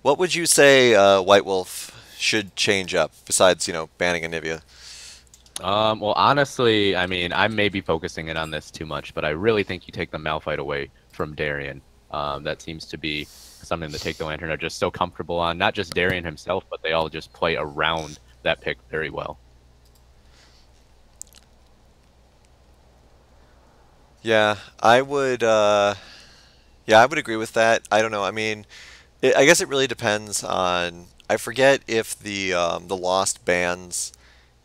What would you say White Wolf should change up besides, banning Anivia? Well, honestly, I mean, I may be focusing in on this too much, but I really think you take the Malphite away from Darien. That seems to be something that Take the Lantern are just so comfortable on. Not just Darien himself, but they all just play around that pick very well. Yeah, I would. Yeah, I would agree with that. I don't know. I mean, I guess it really depends on. I forget if the lost bans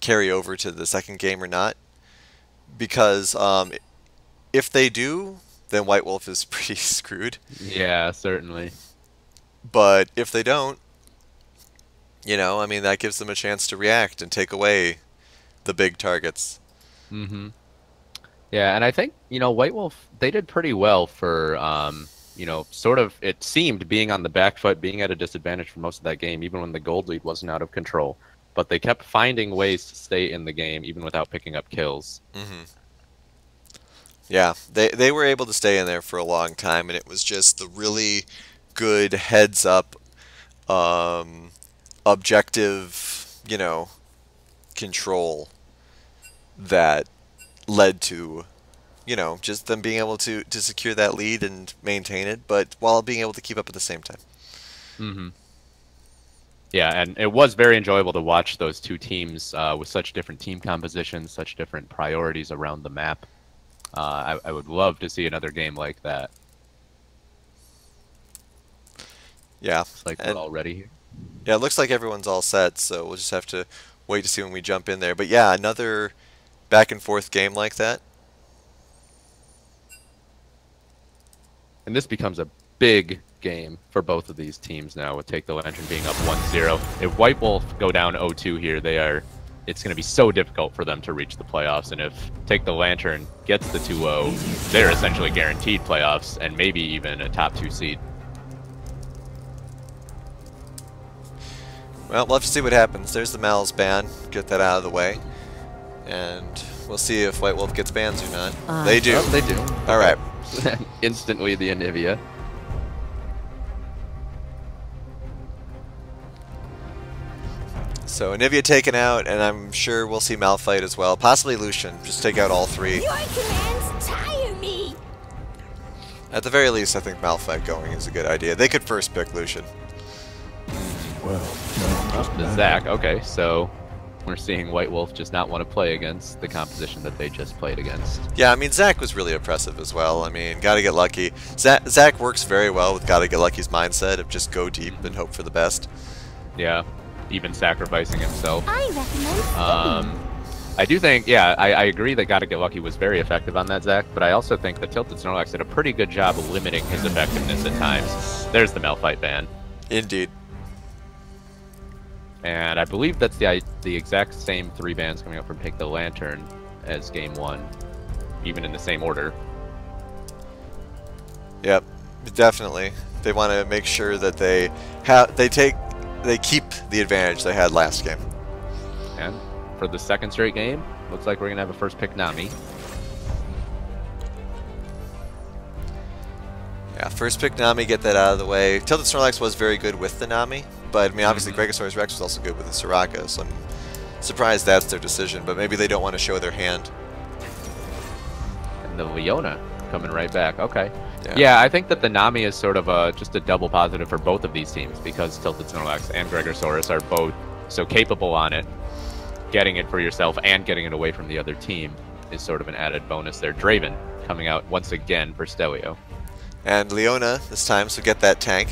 carry over to the second game or not. Because if they do, then White Wolf is pretty screwed. Yeah, certainly. But if they don't, I mean, that gives them a chance to react and take away the big targets. hmm Yeah, and I think, White Wolf, they did pretty well for, sort of, it seemed being on the back foot, being at a disadvantage for most of that game, even when the gold lead wasn't out of control. But they kept finding ways to stay in the game, even without picking up kills. Yeah, they were able to stay in there for a long time, and it was just the really good heads up, um, objective, control that led to, just them being able to secure that lead and maintain it, but while being able to keep up at the same time. hmm Yeah, and it was very enjoyable to watch those two teams with such different team compositions, such different priorities around the map. I would love to see another game like that. Yeah, It's like we're and all ready here. yeah, it looks like everyone's all set, so we'll just have to wait to see when we jump in there. But yeah, another back and forth game like that. And this becomes a big game for both of these teams now, with Take the Lantern being up 1-0. If White Wolf go down 0-2 here, it's going to be so difficult for them to reach the playoffs. And if Take the Lantern gets the 2-0, they're essentially guaranteed playoffs and maybe even a top 2 seed. Well, we'll have to see what happens. There's the Mal's ban. Get that out of the way. And we'll see if White Wolf gets bans or not. They do. Oh, they do. All right. Instantly the Anivia. So Anivia taken out, and I'm sure we'll see Malphite as well. Possibly Lucian. Just take out all three. Your commands tire me. At the very least, I think Malphite going is a good idea. They could first pick Lucian. Well, Oh, the Zac. Okay, so we're seeing White Wolf just not want to play against the composition that they just played against. Yeah, I mean, Zac was really oppressive as well. I mean, gotta get lucky. Zac works very well with gotta get lucky's mindset of just go deep and hope for the best. Yeah, even sacrificing himself. I recommend studying. I do think, yeah, I agree that Gotta Get Lucky was very effective on that Zac, but I also think that Tilted Snorlax did a pretty good job of limiting his effectiveness at times. There's the Malphite ban. Indeed. And I believe that's the exact same 3 bans coming up from Take the Lantern as Game 1, even in the same order. Yep, definitely. They want to make sure that they keep the advantage they had last game. And for the second straight game, looks like we're going to have a first pick Nami. Yeah, first pick Nami, get that out of the way. Tilted Snorlax was very good with the Nami, but I mean, obviously Gregosaurus Rex was also good with the Soraka, so I'm surprised that's their decision, but maybe they don't want to show their hand. And the Leona coming right back. Okay. Yeah, I think that the Nami is sort of just a double positive for both of these teams, because Tilted Snorlax and Gregosaurus are both so capable on it. Getting it for yourself and getting it away from the other team is sort of an added bonus there. Draven coming out once again for Stelio. And Leona this time, so get that tank.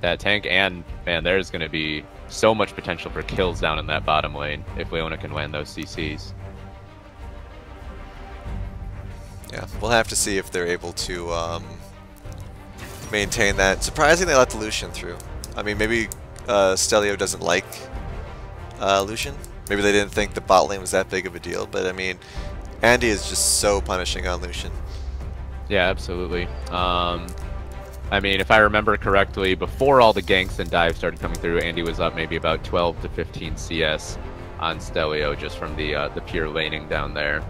That tank, and man, there's going to be so much potential for kills down in that bottom lane if Leona can land those CCs. Yeah, we'll have to see if they're able to maintain that. Surprising they let the Lucian through. I mean, maybe Stelio doesn't like Lucian. Maybe they didn't think the bot lane was that big of a deal, but I mean, Andy is just so punishing on Lucian. Yeah, absolutely. I mean, if I remember correctly, before all the ganks and dives started coming through, Andy was up maybe about 12 to 15 CS on Stelio just from the pure laning down there.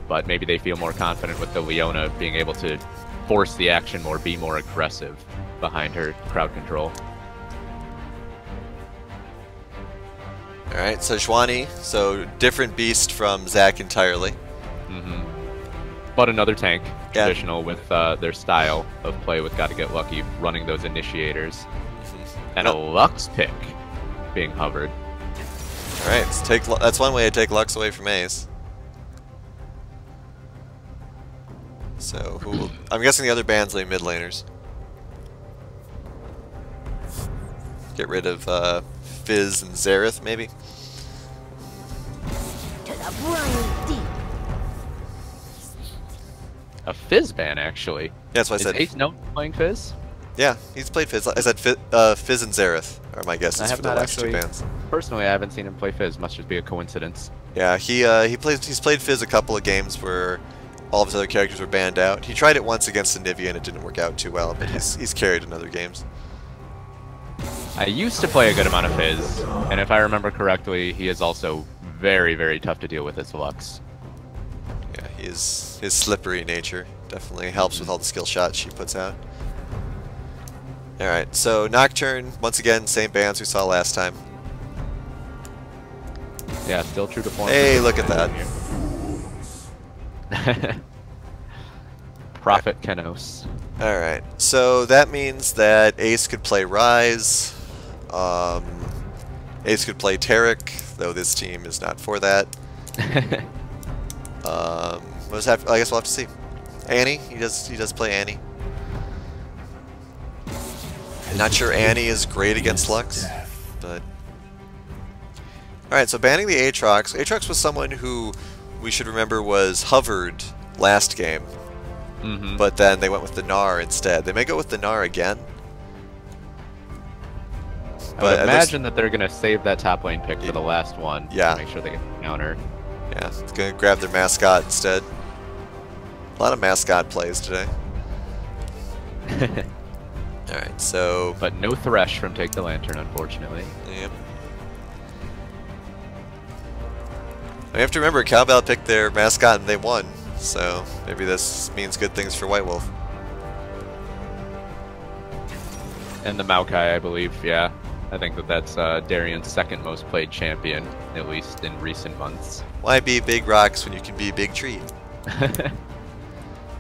But maybe they feel more confident with the Leona being able to force the action more, be more aggressive behind her crowd control. All right, so Shwani, so different beast from Zac entirely. Hmm. But another tank, Yeah. traditional with their style of play with Gotta Get Lucky, running those initiators. And a Lux pick being hovered. All right, let's take. That's one way to take Lux away from Ace. So who? I'm guessing the other bands lay mid laners. Get rid of Fizz and Xerath, maybe. To the briny deep. A Fizz ban, actually. Yeah, that's what I Is said. Ace known for playing Fizz? Yeah, he's played Fizz. I said Fizz and Xerath are my guesses I have for the not last two actually. bands. Personally, I haven't seen him play Fizz. Must just be a coincidence. Yeah, he's played Fizz a couple of games where all of his other characters were banned out. He tried it once against Anivia and it didn't work out too well, but he's carried in other games. I used to play a good amount of Fizz, and if I remember correctly, he is also very, very tough to deal with as Lux. Yeah, his slippery nature definitely helps with all the skill shots she puts out. Alright, so Nocturne, once again, same bands we saw last time. Yeah, still true to form. Hey, look at that. Prophet Kenos. Alright, so that means that Ace could play Ryze, Ace could play Taric, though this team is not for that. I guess we'll have to see. Annie, he does play Annie. Not sure Annie is great against Lux, but... Alright, so banning the Aatrox. Aatrox was someone who we should remember was hovered last game, but then they went with the Gnar instead. They may go with the Gnar again. I would imagine that they're going to save that top lane pick for the last one. Yeah. To make sure they get the counter. Yeah, it's going to grab their mascot instead. A lot of mascot plays today. Alright, so... But no Thresh from Take the Lantern, unfortunately. Yep. We have to remember, Cowbell picked their mascot and they won, so maybe this means good things for White Wolf. And the Maokai, I believe, yeah. I think that's Darian's second most played champion, at least in recent months. Why be big rocks when you can be a big tree?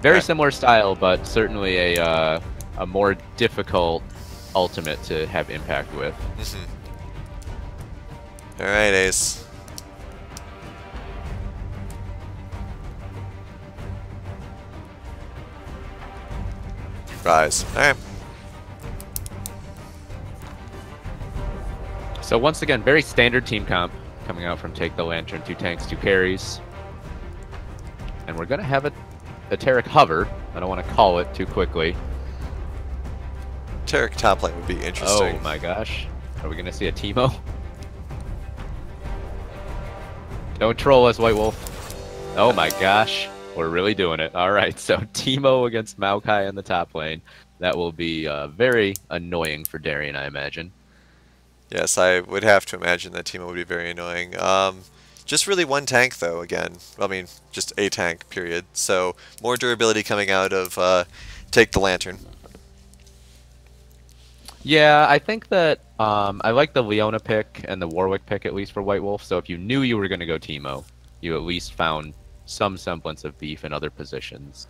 Very similar style, but certainly a more difficult ultimate to have impact with. Alright, Ace. Rise. Alright. So once again, very standard team comp coming out from Take the Lantern. 2 tanks, 2 carries. And we're going to have a Taric hover. I don't want to call it too quickly. Taric top lane would be interesting. Oh my gosh. Are we going to see a Teemo? Don't troll us, White Wolf. Oh my gosh. We're really doing it. Alright, so Teemo against Maokai in the top lane. That will be very annoying for Darian, I imagine. Yes, I would have to imagine that Teemo would be very annoying. Just really one tank, though, again. I mean, just a tank, period. So, more durability coming out of Take the Lantern. Yeah, I think that I like the Leona pick and the Warwick pick, at least for White Wolf. So if you knew you were going to go Teemo, you at least found some semblance of beef in other positions.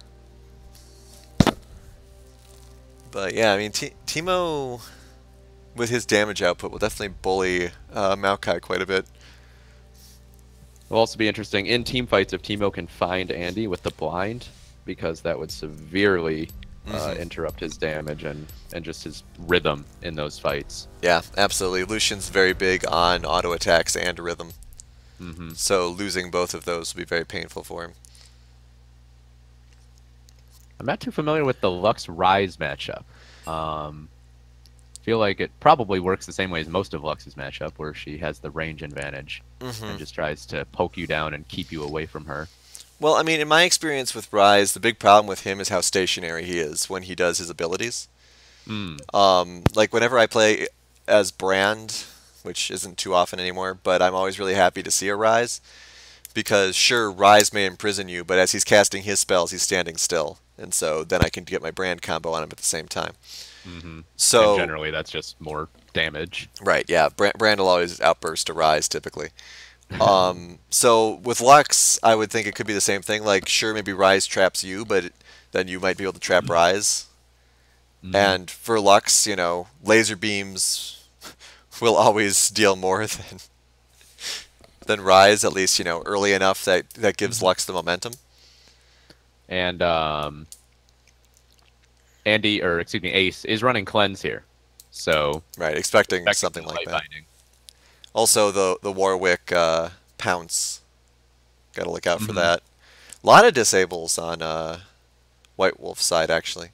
But yeah, I mean, Teemo, with his damage output, will definitely bully Maokai quite a bit. It'll also be interesting in team fights if Teemo can find Andy with the blind, because that would severely interrupt his damage and just his rhythm in those fights. Yeah, absolutely. Lucian's very big on auto attacks and rhythm. So losing both of those will be very painful for him. I'm not too familiar with the Lux Ryze matchup. Feel like it probably works the same way as most of Lux's matchup, where she has the range advantage and just tries to poke you down and keep you away from her. Well, I mean, in my experience with Ryze, the big problem with him is how stationary he is when he does his abilities. Like, whenever I play as Brand, which isn't too often anymore, but I'm always really happy to see a Ryze, because sure, Ryze may imprison you, but as he's casting his spells, he's standing still. and so then I can get my brand combo on him at the same time. Mm-hmm. And So, generally, that's just more damage. right, yeah, Brand will always outburst to Rise typically. So with Lux, I would think it could be the same thing. Like, sure, maybe Rise traps you, but then you might be able to trap Rise. Mm-hmm. And for Lux, laser beams will always deal more than Rise, at least, early enough that gives Lux the momentum. And Andy, or excuse me, Ace is running cleanse here, so Right, expecting expecting something some like light that. binding. Also, the Warwick pounce. Got to look out for Mhm. that. A lot of disables on White Wolf's side, actually.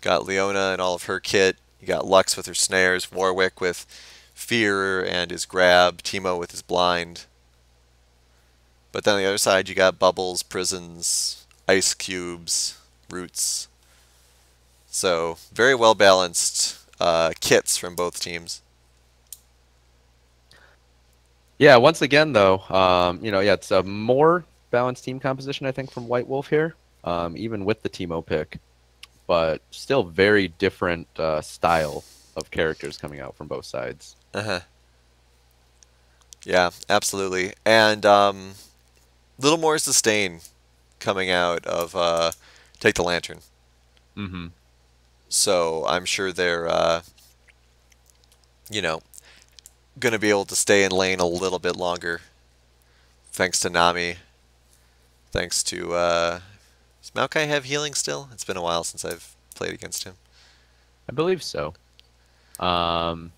Got Leona and all of her kit. You got Lux with her snares, Warwick with Fear and his grab, Teemo with his blind. But then on the other side, you got bubbles, prisons, ice cubes, roots. So very well balanced kits from both teams. Yeah, once again though, yeah, it's a more balanced team composition I think from White Wolf here, even with the Teemo pick, but still very different style of characters coming out from both sides. Uh-huh. Yeah, absolutely. And little more sustain coming out of Take the Lantern. Mm-hmm. So I'm sure they're, you know, going to be able to stay in lane a little bit longer. Thanks to Nami. Thanks to, does Maokai have healing still? It's been a while since I've played against him. I believe so. Um,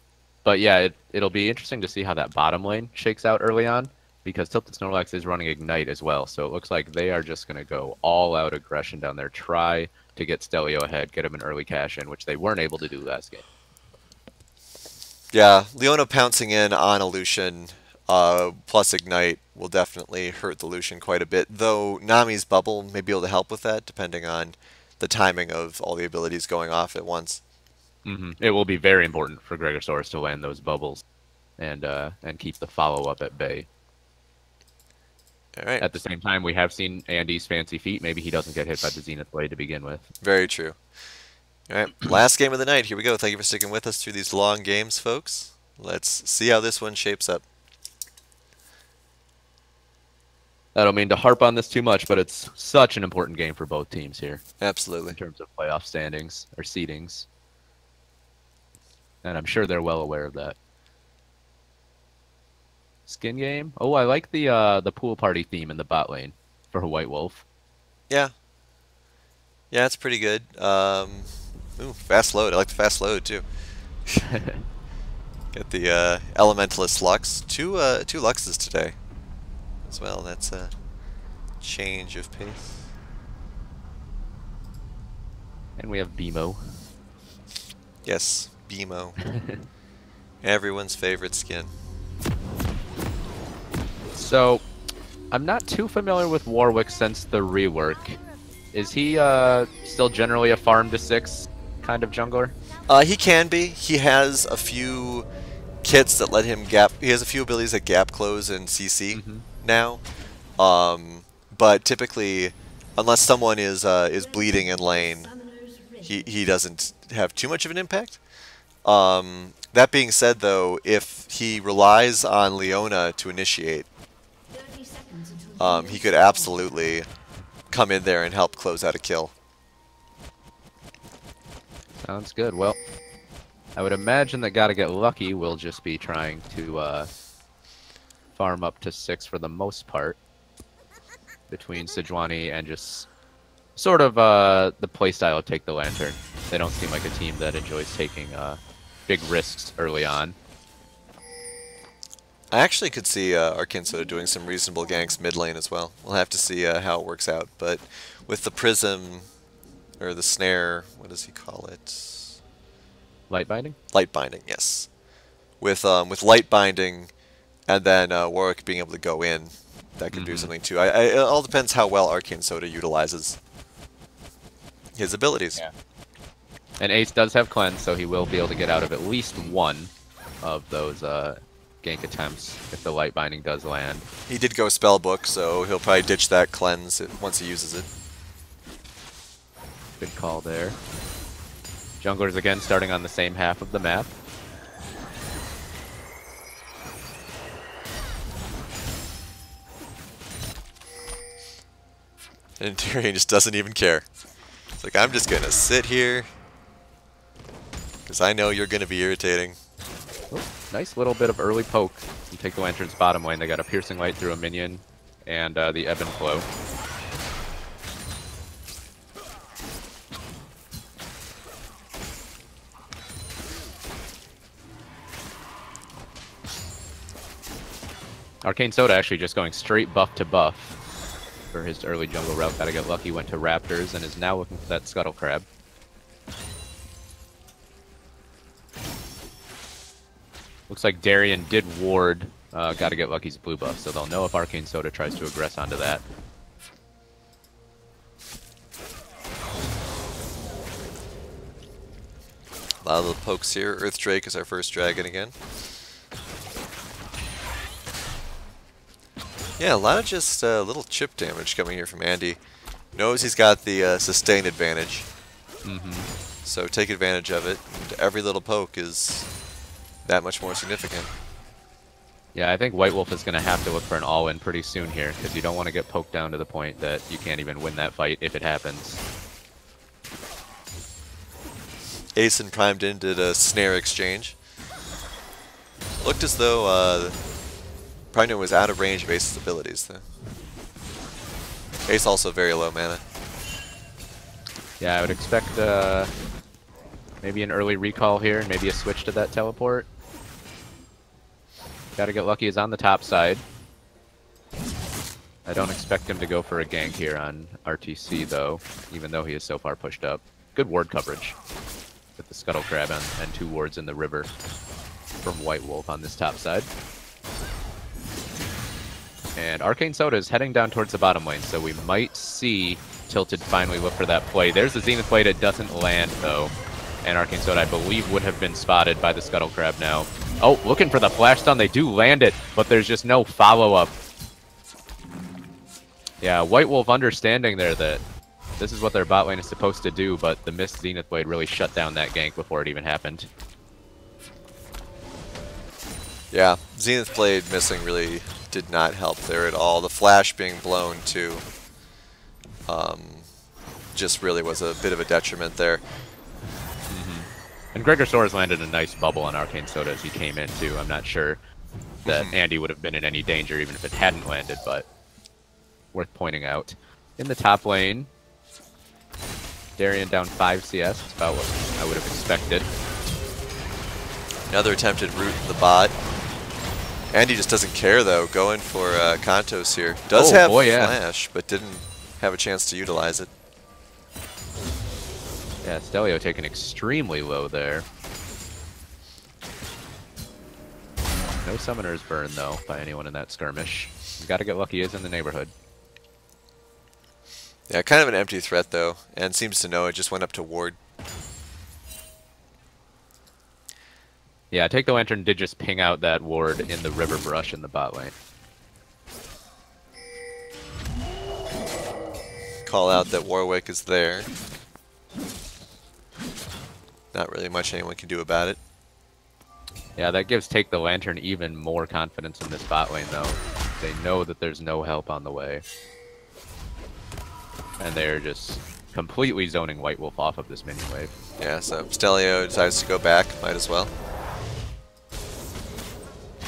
but yeah, it'll be interesting to see how that bottom lane shakes out early on, because Tilted Snorlax is running Ignite as well, so it looks like they are just going to go all out aggression down there, try to get Stelio ahead, get him an early cash in, which they weren't able to do last game. Yeah, Leona pouncing in on a Lucian plus Ignite will definitely hurt the Lucian quite a bit, though Nami's bubble may be able to help with that, depending on the timing of all the abilities going off at once. Mm-hmm. It will be very important for Gregosaurus to land those bubbles and keep the follow-up at bay. All right. At the same time, we have seen Andy's fancy feet. Maybe he doesn't get hit by the Zenith Blade to begin with. Very true. All right, last game of the night. Here we go. Thank you for sticking with us through these long games, folks. Let's see how this one shapes up. I don't mean to harp on this too much, but it's such an important game for both teams here Absolutely. in terms of playoff standings or seedings. And I'm sure they're well aware of that. Skin game? Oh, I like the pool party theme in the bot lane for White Wolf. Yeah. Yeah, it's pretty good. Ooh, fast load. I like the fast load too. Get the Elementalist Lux. Two Luxes today as well. That's a change of pace. And we have BMO. Yes, BMO. Everyone's favorite skin. So, I'm not too familiar with Warwick since the rework. Is he still generally a farm to 6 kind of jungler? He can be. He has a few kits that let him gap. He has a few abilities that gap close and CC now. But typically, unless someone is bleeding in lane, he doesn't have too much of an impact. That being said, though, if he relies on Leona to initiate, he could absolutely come in there and help close out a kill. Sounds good. Well, I would imagine that Gotta Get Lucky will just be trying to farm up to 6 for the most part between Sejuani and just sort of the playstyle of Take the Lantern. They don't seem like a team that enjoys taking big risks early on. I actually could see Arcane Soda doing some reasonable ganks mid lane as well. We'll have to see how it works out. But with the Prism, or the Snare, what does he call it? Light binding? Light Binding, yes. With Light Binding, and then Warwick being able to go in, that could do something too. It all depends how well Arcane Soda utilizes his abilities. Yeah. And Ace does have cleanse, so he will be able to get out of at least one of those gank attempts if the light binding does land. He did go Spellbook, so he'll probably ditch that cleanse once he uses it. Good call there. Junglers again starting on the same half of the map. And Tyrion just doesn't even care. It's like, I'm just going to sit here because I know you're going to be irritating. Oh, nice little bit of early poke. You take the Lantern's bottom lane. They got a Piercing Light through a minion and the Ebb and Flow. Arcane Soda actually just going straight buff to buff for his early jungle route. Gotta get lucky, went to Raptors, and is now looking for that Scuttle Crab. Looks like Darien did ward Gotta Get Lucky's blue buff, so they'll know if Arcane Soda tries to aggress onto that. A lot of little pokes here. Earth Drake is our first dragon again. Yeah, a lot of just little chip damage coming here from Andy. Knows he's got the sustain advantage. So take advantage of it. And every little poke is that much more significant. Yeah, I think White Wolf is going to have to look for an all-in pretty soon here, because you don't want to get poked down to the point that you can't even win that fight if it happens. Aeson primed in, did a snare exchange. Looked as though Prime was out of range of Ace's abilities, though. Ace also very low mana. Yeah, I would expect maybe an early recall here, maybe a switch to that teleport. Gotta Get Lucky is on the top side. I don't expect him to go for a gank here on RTC, though, even though he is so far pushed up. Good ward coverage with the Scuttle Crab and 2 wards in the river from White Wolf on this top side. And Arcane Soda is heading down towards the bottom lane, so we might see Tilted finally look for that play. There's the Zenith Blade. It doesn't land, though. And Arcane Soda, I believe, would have been spotted by the Scuttle Crab now. Oh, looking for the flash stun. They do land it, but there's just no follow-up. Yeah, White Wolf understanding there that this is what their bot lane is supposed to do, but the missed Zenith Blade really shut down that gank before it even happened. Yeah, Zenith Blade missing really did not help there at all. The flash being blown too just really was a bit of a detriment there. And Gregor Soares landed a nice bubble on Arcane Soda as he came in too. I'm not sure that Andy would have been in any danger even if it hadn't landed, but worth pointing out. In the top lane, Darien down 5 CS. That's about what I would have expected. Another attempted root in the bot. Andy just doesn't care though, going for Kantos here. Does have flash, but didn't have a chance to utilize it. Yeah, Stelio taken extremely low there. No Summoner's Burn, though, by anyone in that skirmish. Gotta Get Lucky is in the neighborhood. Yeah, kind of an empty threat, though, and seems to know it just went up to ward. Yeah, Take the Lantern did just ping out that ward in the river brush in the bot lane. Call out that Warwick is there. Not really much anyone can do about it. Yeah, that gives Take the Lantern even more confidence in this bot lane, though. They know that there's no help on the way. And they're just completely zoning White Wolf off of this minion wave. Yeah, so Stelio decides to go back, might as well.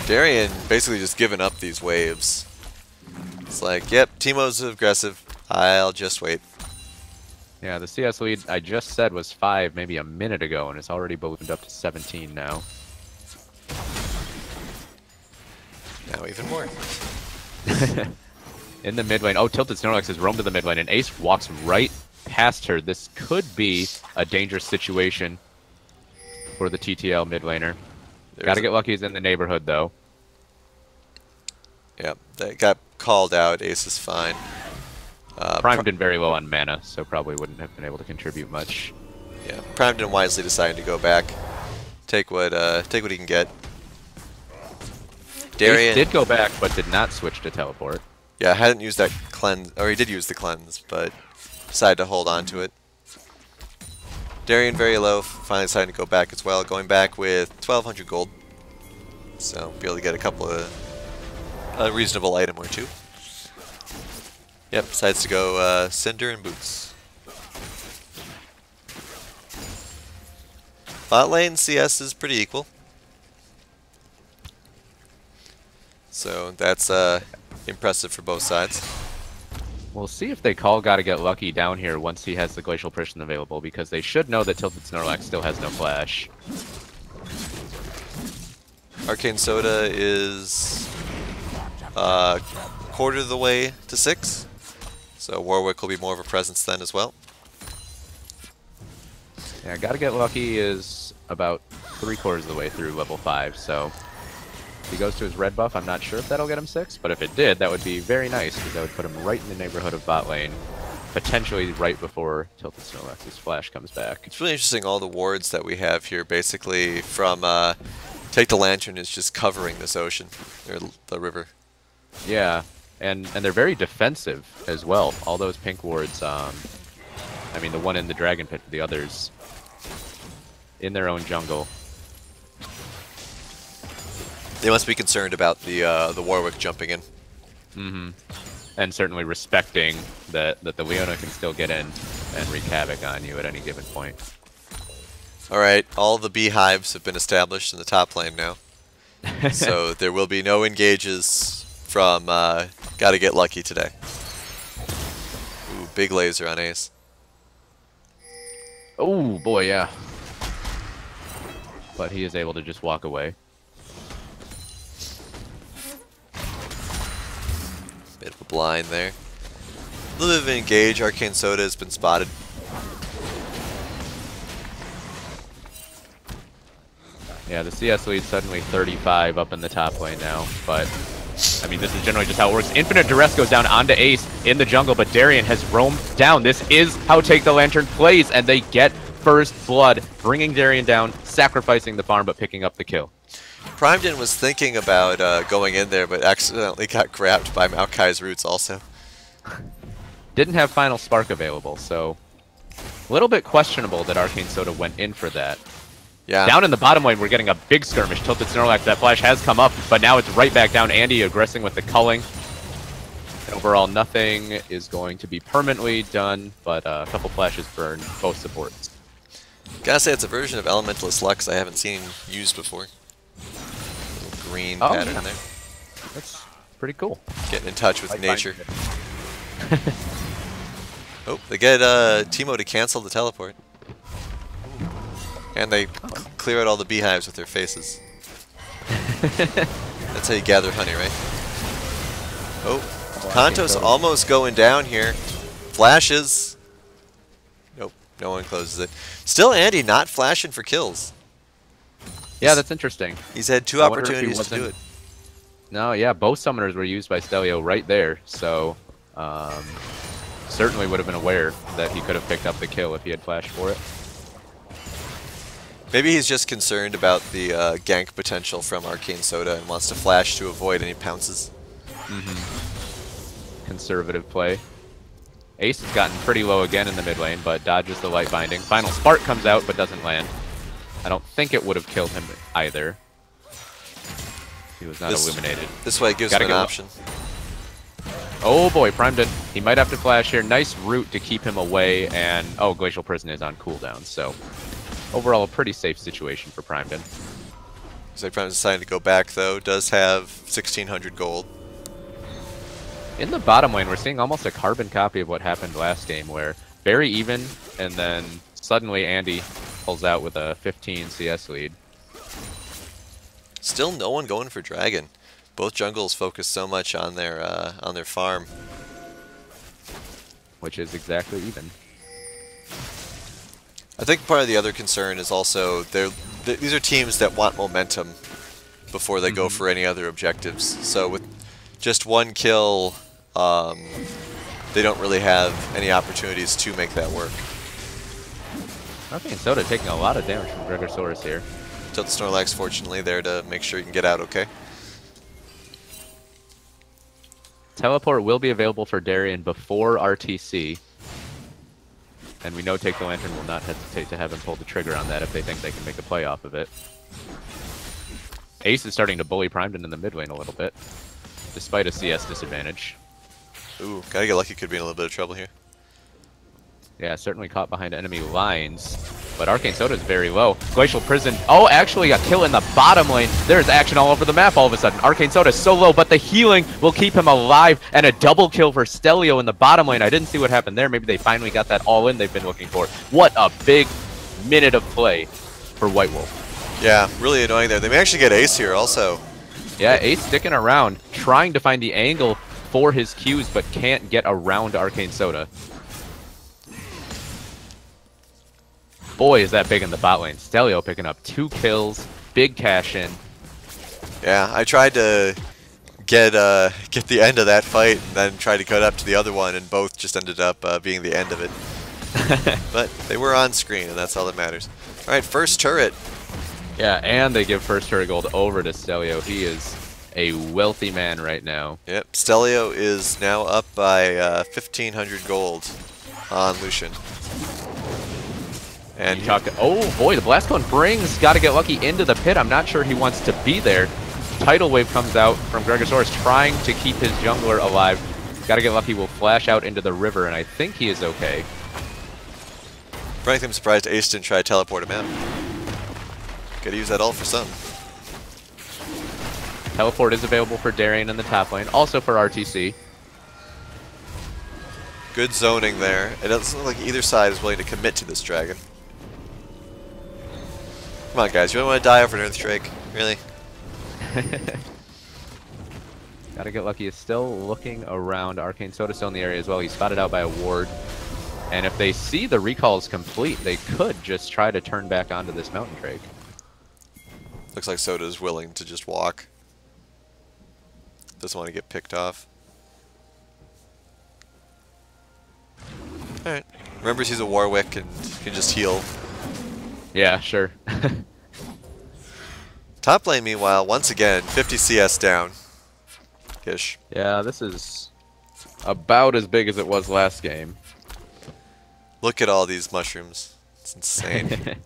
Darien basically just giving up these waves. It's like, yep, Teemo's aggressive. I'll just wait. Yeah, the CS lead I just said was 5 maybe a minute ago, and it's already ballooned up to 17 now. Now even more. In the mid lane. Oh, Tilted Snorlax has roamed to the mid lane, and Ace walks right past her. This could be a dangerous situation for the TTL mid laner. Gotta Get Lucky is in the neighborhood, though. Yep, that got called out. Ace is fine. Primed in very low on mana, so probably wouldn't have been able to contribute much. Yeah, Primed and wisely decided to go back, take what he can get. Darien Ace did go back, but did not switch to teleport. Yeah, hadn't used that cleanse, or he did use the cleanse, but decided to hold on to it. Darien very low, finally deciding to go back as well, going back with 1,200 gold. So be able to get a couple of a reasonable item or two. Yep, decides to go Cinder and Boots. Bot lane CS is pretty equal. So that's impressive for both sides. We'll see if they call Gotta Get Lucky down here once he has the Glacial Person available, because they should know that Tilted Snorlax still has no flash. Arcane Soda is quarter of the way to 6. So Warwick will be more of a presence then as well. Yeah, Gotta Get Lucky is about 3/4 of the way through level 5, so if he goes to his red buff, I'm not sure if that'll get him 6, but if it did, that would be very nice, because that would put him right in the neighborhood of bot lane, potentially right before Tilted Snorlax's flash comes back. It's really interesting, all the wards that we have here, basically from Take the Lantern is just covering this ocean, or the river. Yeah, and they're very defensive as well. All those pink wards, I mean the one in the Dragon Pit, the others in their own jungle. They must be concerned about the Warwick jumping in. Mm-hmm. And certainly respecting that the Leona can still get in and wreak havoc on you at any given point. Alright, all the beehives have been established in the top lane now. So there will be no engages from Gotta Get Lucky today. Ooh, big laser on Ace. Oh boy, yeah. But he is able to just walk away. Bit of a blind there. A little bit of an engage. Arcane Soda has been spotted. Yeah, the CS lead suddenly 35 up in the top lane now, but I mean, this is generally just how it works. Infinite Duress goes down onto Ace in the jungle, but Darien has roamed down. This is how Take the Lantern plays, and they get first blood, bringing Darien down, sacrificing the farm, but picking up the kill. Primedin was thinking about going in there, but accidentally got grabbed by Maokai's roots also. Didn't have Final Spark available, so a little bit questionable that Arcane Soda went in for that. Yeah. Down in the bottom lane, we're getting a big skirmish. Tilted Snorlax, that flash has come up, but now it's right back down. Andy aggressing with the culling. And overall, nothing is going to be permanently done, but a couple flashes burn both supports. Gotta say, it's a version of Elementalist Lux I haven't seen used before. Little green pattern in there. That's pretty cool. Getting in touch with I nature. find it. Oh, they get Teemo to cancel the teleport. And they clear out all the beehives with their faces. That's how you gather honey, right? Oh, Kanto's almost going down here. Flashes. Nope, no one closes it. Still Andy not flashing for kills. Yeah, that's interesting. He's had 2 I wonder if he opportunities to do it. wasn't- No, yeah, both summoners were used by Stelio right there, so certainly would have been aware that he could have picked up the kill if he had flashed for it. Maybe he's just concerned about the gank potential from Arcane Soda and wants to flash to avoid any pounces. Conservative play. Ace has gotten pretty low again in the mid lane, but dodges the light binding. Final Spark comes out, but doesn't land. I don't think it would have killed him either. He was not illuminated. This way it gives him an option. Oh boy, Primedin. He might have to flash here. Nice route to keep him away, and oh, Glacial Prison is on cooldown, so overall a pretty safe situation for Primedin. So Primedin's deciding to go back though. Does have 1,600 gold. In the bottom lane, we're seeing almost a carbon copy of what happened last game, where very even, and then suddenly Andy pulls out with a 15 CS lead. Still no one going for Dragon. Both jungles focus so much on their farm. Which is exactly even. I think part of the other concern is also these are teams that want momentum before they go for any other objectives. So with just one kill, they don't really have any opportunities to make that work. Arcane Soda taking a lot of damage from Gregosaurus here. Tilted Snorlax fortunately there to make sure you can get out okay. Teleport will be available for Darien before RTC. And we know Take the Lantern will not hesitate to have him pull the trigger on that if they think they can make a play off of it. Ace is starting to bully Primedon in the mid lane a little bit, despite a CS disadvantage. Ooh, gotta get lucky, could be in a little bit of trouble here. Yeah, certainly caught behind enemy lines. But Arcane Soda is very low. Glacial Prison. Oh, actually a kill in the bottom lane. There's action all over the map all of a sudden. Arcane Soda is so low, but the healing will keep him alive. And a double kill for Stelio in the bottom lane. I didn't see what happened there. Maybe they finally got that all in they've been looking for. What a big minute of play for White Wolf. Yeah, really annoying there. They may actually get Ace here also. Yeah, Ace sticking around, trying to find the angle for his Qs, but can't get around Arcane Soda. Boy, is that big in the bot lane. Stelio picking up 2 kills, big cash in. Yeah, I tried to get the end of that fight and then tried to cut up to the other one, and both just ended up being the end of it. But they were on screen, and that's all that matters. All right, first turret. Yeah, and they give first turret gold over to Stelio. He is a wealthy man right now. Yep, Stelio is now up by 1,500 gold on Lucian. And oh boy, the Blast Cone brings, gotta get lucky into the pit. I'm not sure he wants to be there. Tidal Wave comes out from Gregosaurus trying to keep his jungler alive. Gotta get lucky, will flash out into the river, and I think he is okay. Frankly, I'm surprised Ace didn't try to teleport him out. Gotta use that all for some. Teleport is available for Darien in the top lane, also for RTC. Good zoning there. It doesn't look like either side is willing to commit to this dragon. Come on, guys. You really want to die over an Earthdrake? Really? Gotta get lucky. Is still looking around. Arcane Soda still in the area as well. He's spotted out by a ward. And if they see the recalls complete, they could just try to turn back onto this Mountain Drake. Looks like Soda's willing to just walk. Doesn't want to get picked off. Alright. Remembers he's a Warwick and can just heal. Yeah, sure. Top lane, meanwhile, once again, 50 CS down. Ish. Yeah, this is about as big as it was last game. Look at all these mushrooms. It's insane.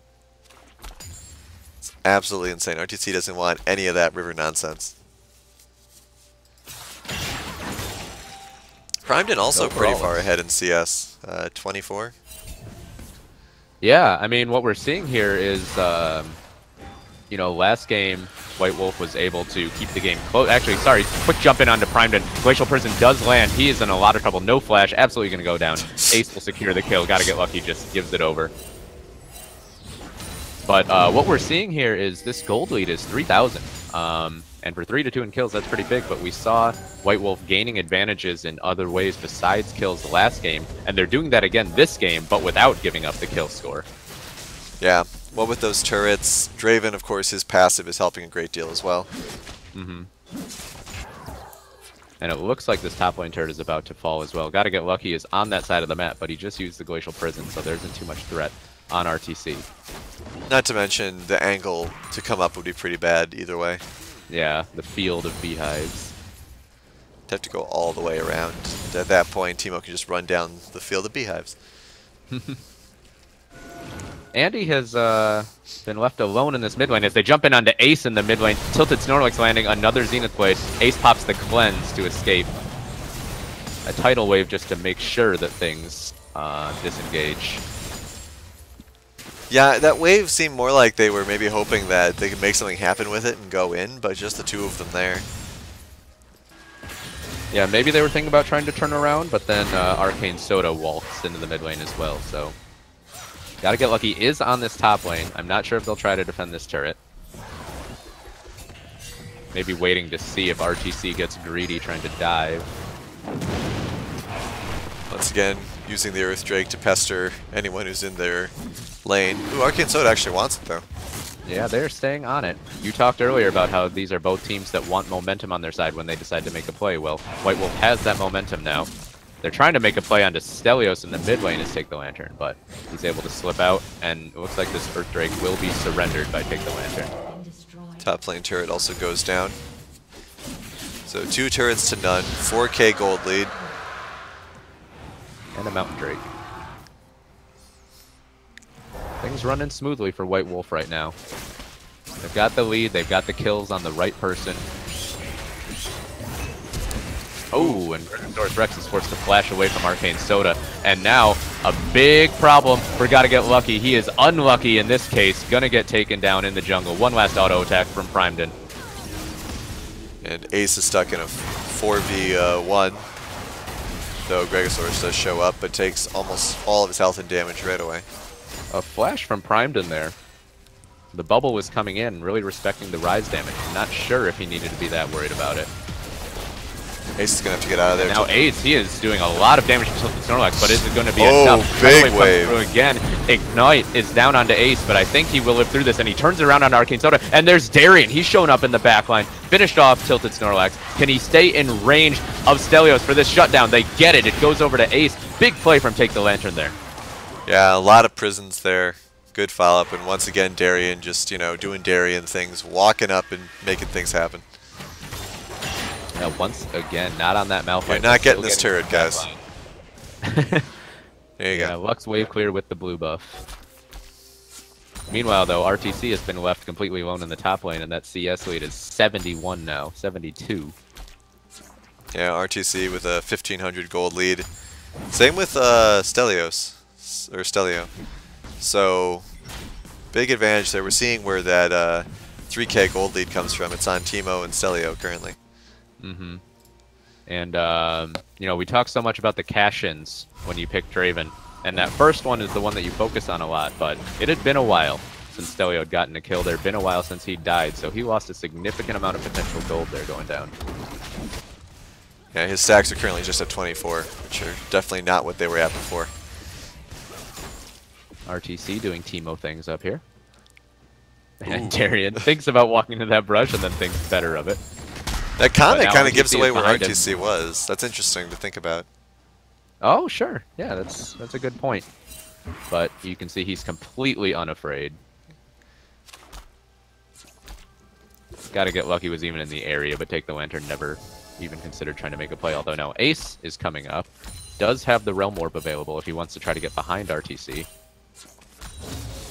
It's absolutely insane. RTC doesn't want any of that river nonsense. Primedon also pretty far ahead in CS. 24. Yeah, I mean, what we're seeing here is, you know, last game, White Wolf was able to keep the game close. Actually, sorry, quick jump in onto Primedon. Glacial Prison does land. He is in a lot of trouble. No flash, absolutely going to go down. Ace will secure the kill. Got to get lucky, just gives it over. But what we're seeing here is this gold lead is 3,000. And for 3-2 in kills, that's pretty big. But we saw White Wolf gaining advantages in other ways besides kills the last game. And they're doing that again this game, but without giving up the kill score. Yeah. Well, with those turrets, Draven, of course, his passive is helping a great deal as well. Mm-hmm. And it looks like this top lane turret is about to fall as well. Gotta get lucky is on that side of the map, but he just used the Glacial Prison, so there isn't too much threat on RTC. Not to mention, the angle to come up would be pretty bad either way. Yeah, the field of beehives. You'd have to go all the way around. And at that point, Teemo can just run down the field of beehives. Andy has been left alone in this mid lane as they jump in onto Ace in the mid lane. Tilted Snorlax landing, another Zenith Blade. Ace pops the cleanse to escape. A tidal wave just to make sure that things disengage. Yeah, that wave seemed more like they were maybe hoping that they could make something happen with it and go in, but just the two of them there. Yeah, maybe they were thinking about trying to turn around, but then Arcane Soda waltzed into the mid lane as well, so... Gotta get lucky is on this top lane. I'm not sure if they'll try to defend this turret. Maybe waiting to see if RTC gets greedy trying to dive. Once again, using the Earth Drake to pester anyone who's in their lane. Ooh, Arcane Soda actually wants it though. Yeah, they're staying on it. You talked earlier about how these are both teams that want momentum on their side when they decide to make a play. Well, White Wolf has that momentum now. They're trying to make a play onto Stelios in the mid lane as Take the Lantern, but he's able to slip out, and it looks like this Earth Drake will be surrendered by Take the Lantern. Top lane turret also goes down. So 2 turrets to none, 4K gold lead. And a Mountain Drake. Things running smoothly for White Wolf right now. They've got the lead. They've got the kills on the right person. Oh, and North Rex is forced to flash away from Arcane Soda. And now, a big problem for Gotta Get Lucky. He is unlucky in this case. Gonna get taken down in the jungle. One last auto attack from Primedon. And Ace is stuck in a 4v1. Though Gregosaurus does show up, but takes almost all of his health and damage right away. A flash from Primedon there. The bubble was coming in, really respecting the rise damage. Not sure if he needed to be that worried about it. Ace is going to have to get out of there. Now Ace, he is doing a lot of damage to Tilted Snorlax, but is it going to be Oh, enough? big Comes wave. through again. Ignite is down onto Ace, but I think he will live through this, and he turns around on Arcane Soda, and there's Darian. He's shown up in the backline, finished off Tilted Snorlax. Can he stay in range of Stelios for this shutdown? They get it. It goes over to Ace. Big play from Take the Lantern there. Yeah, a lot of prisons there. Good follow-up, and once again, Darian just, you know, doing Darian things, walking up and making things happen. Now, once again, not on that Malphite. You're not getting this turret, guys. There you Yeah, go. Lux wave clear with the blue buff. Meanwhile, though, RTC has been left completely alone in the top lane, and that CS lead is 71 now, 72. Yeah, RTC with a 1,500 gold lead. Same with Stelios, or Stelio. So, big advantage there. We're seeing where that 3k gold lead comes from. It's on Teemo and Stelio currently. Mm-hmm. And, you know, we talk so much about the cash-ins when you pick Draven, and that first one is the one that you focus on a lot, but it had been a while since Stelio had gotten a kill. There had been a while since he died, so he lost a significant amount of potential gold there going down. Yeah, his stacks are currently just at 24, which are definitely not what they were at before. RTC doing Teemo things up here. And Darian thinks about walking into that brush and then thinks better of it. That comment now kind of gives RTC away is where behind him. RTC was. That's interesting to think about. Oh, sure. Yeah, that's a good point. But you can see he's completely unafraid. Gotta Get Lucky was even in the area, but Take the Lantern never even considered trying to make a play. Although now Ace is coming up. Does have the Realm Orb available if he wants to try to get behind RTC.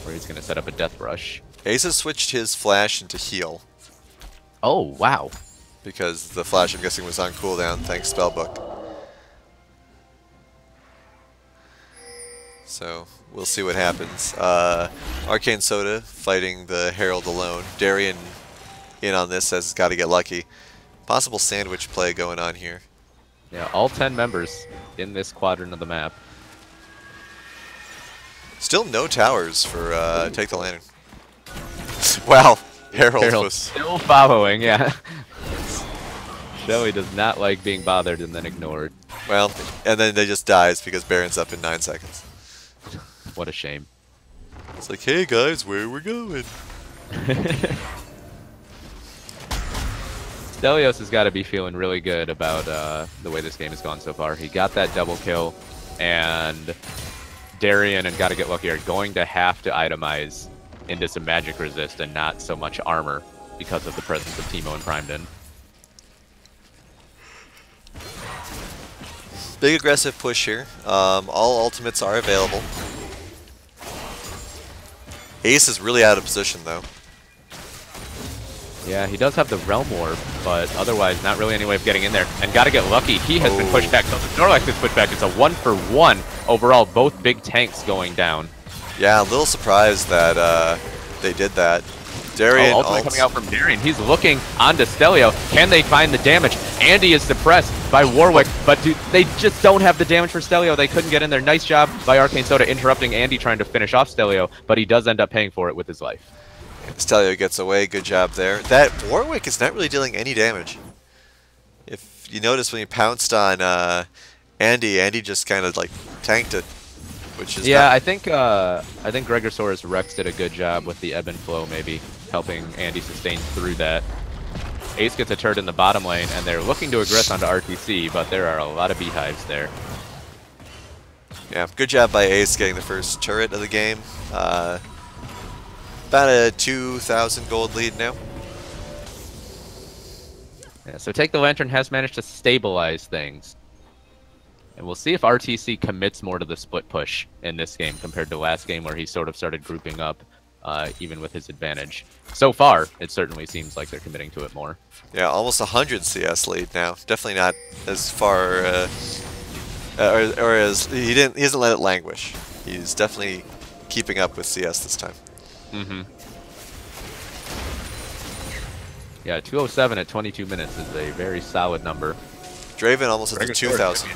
Where he's going to set up a Death Rush. Ace has switched his flash into heal, Oh, wow. because the flash, I'm guessing, was on cooldown, thanks Spellbook. So, we'll see what happens. Arcane Soda fighting the Herald alone. Darian in on this, says Gotta Get Lucky. Possible sandwich play going on here. Yeah, all 10 members in this quadrant of the map. Still no towers for Take the Lantern. Wow, Herald was... still following, yeah. Shelly does not like being bothered and then ignored. Well, and then they just dies because Baron's up in 9 seconds. What a shame. It's like, hey guys, where we're going? Stelios has got to be feeling really good about the way this game has gone so far. He got that double kill, and Darian and Gotta Get Lucky are going to have to itemize into some magic resist and not so much armor because of the presence of Teemo and Primedon. Big aggressive push here. All ultimates are available. Ace is really out of position though. Yeah, he does have the Realm Orb, but otherwise not really any way of getting in there. And Gotta Get Lucky, he has been pushed back. So the Snorlax is pushed back. It's a 1-for-1 overall, both big tanks going down. Yeah, a little surprised that they did that. Darian Ultimate coming out from Darian. He's looking onto Stelio. Can they find the damage? Andy is suppressed by Warwick, but they just don't have the damage for Stelio. They couldn't get in there. Nice job by Arcane Soda interrupting Andy trying to finish off Stelio, but he does end up paying for it with his life. Stelio gets away, good job there. That Warwick is not really dealing any damage. If you notice when he pounced on Andy, Andy just kind of like tanked it, which is Yeah, I think Gregosaurus Rex did a good job with the ebb and flow, maybe helping Andy sustain through that. Ace gets a turret in the bottom lane, and they're looking to aggress onto RTC, but there are a lot of beehives there. Yeah, good job by Ace getting the first turret of the game. About a 2,000 gold lead now. Yeah, so Take the Lantern has managed to stabilize things. And we'll see if RTC commits more to the split push in this game compared to last game where he sort of started grouping up, even with his advantage. So far, it certainly seems like they're committing to it more. Yeah, almost 100 CS lead now. Definitely not as far, or as he hasn't let it languish. He's definitely keeping up with CS this time. Mm-hmm. Yeah, 207 at 22 minutes is a very solid number. Draven almost at the 2,000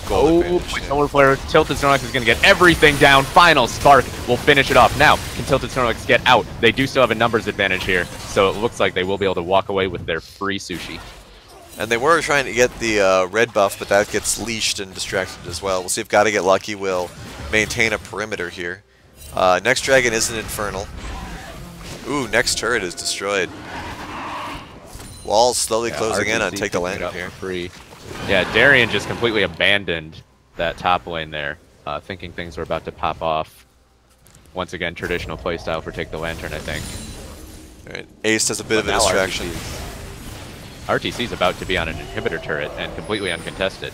gold Oh, advantage. Yeah. solar flare. Tilted Snorlax is going to get everything down. Final spark will finish it off. Now, can Tilted Snorlax get out? They do still have a numbers advantage here, so it looks like they will be able to walk away with their free sushi. And they were trying to get the red buff, but that gets leashed and distracted as well. We'll see if Gotta Get Lucky will maintain a perimeter here. Next dragon is an Infernal. Ooh, next turret is destroyed. Walls slowly closing in on RTC Take the picking it Lantern up here. for free. Yeah, Darien just completely abandoned that top lane there, thinking things were about to pop off. Once again, traditional playstyle for Take the Lantern, I think. Alright, Ace has a bit of a Now distraction. RTC's about to be on an inhibitor turret and completely uncontested.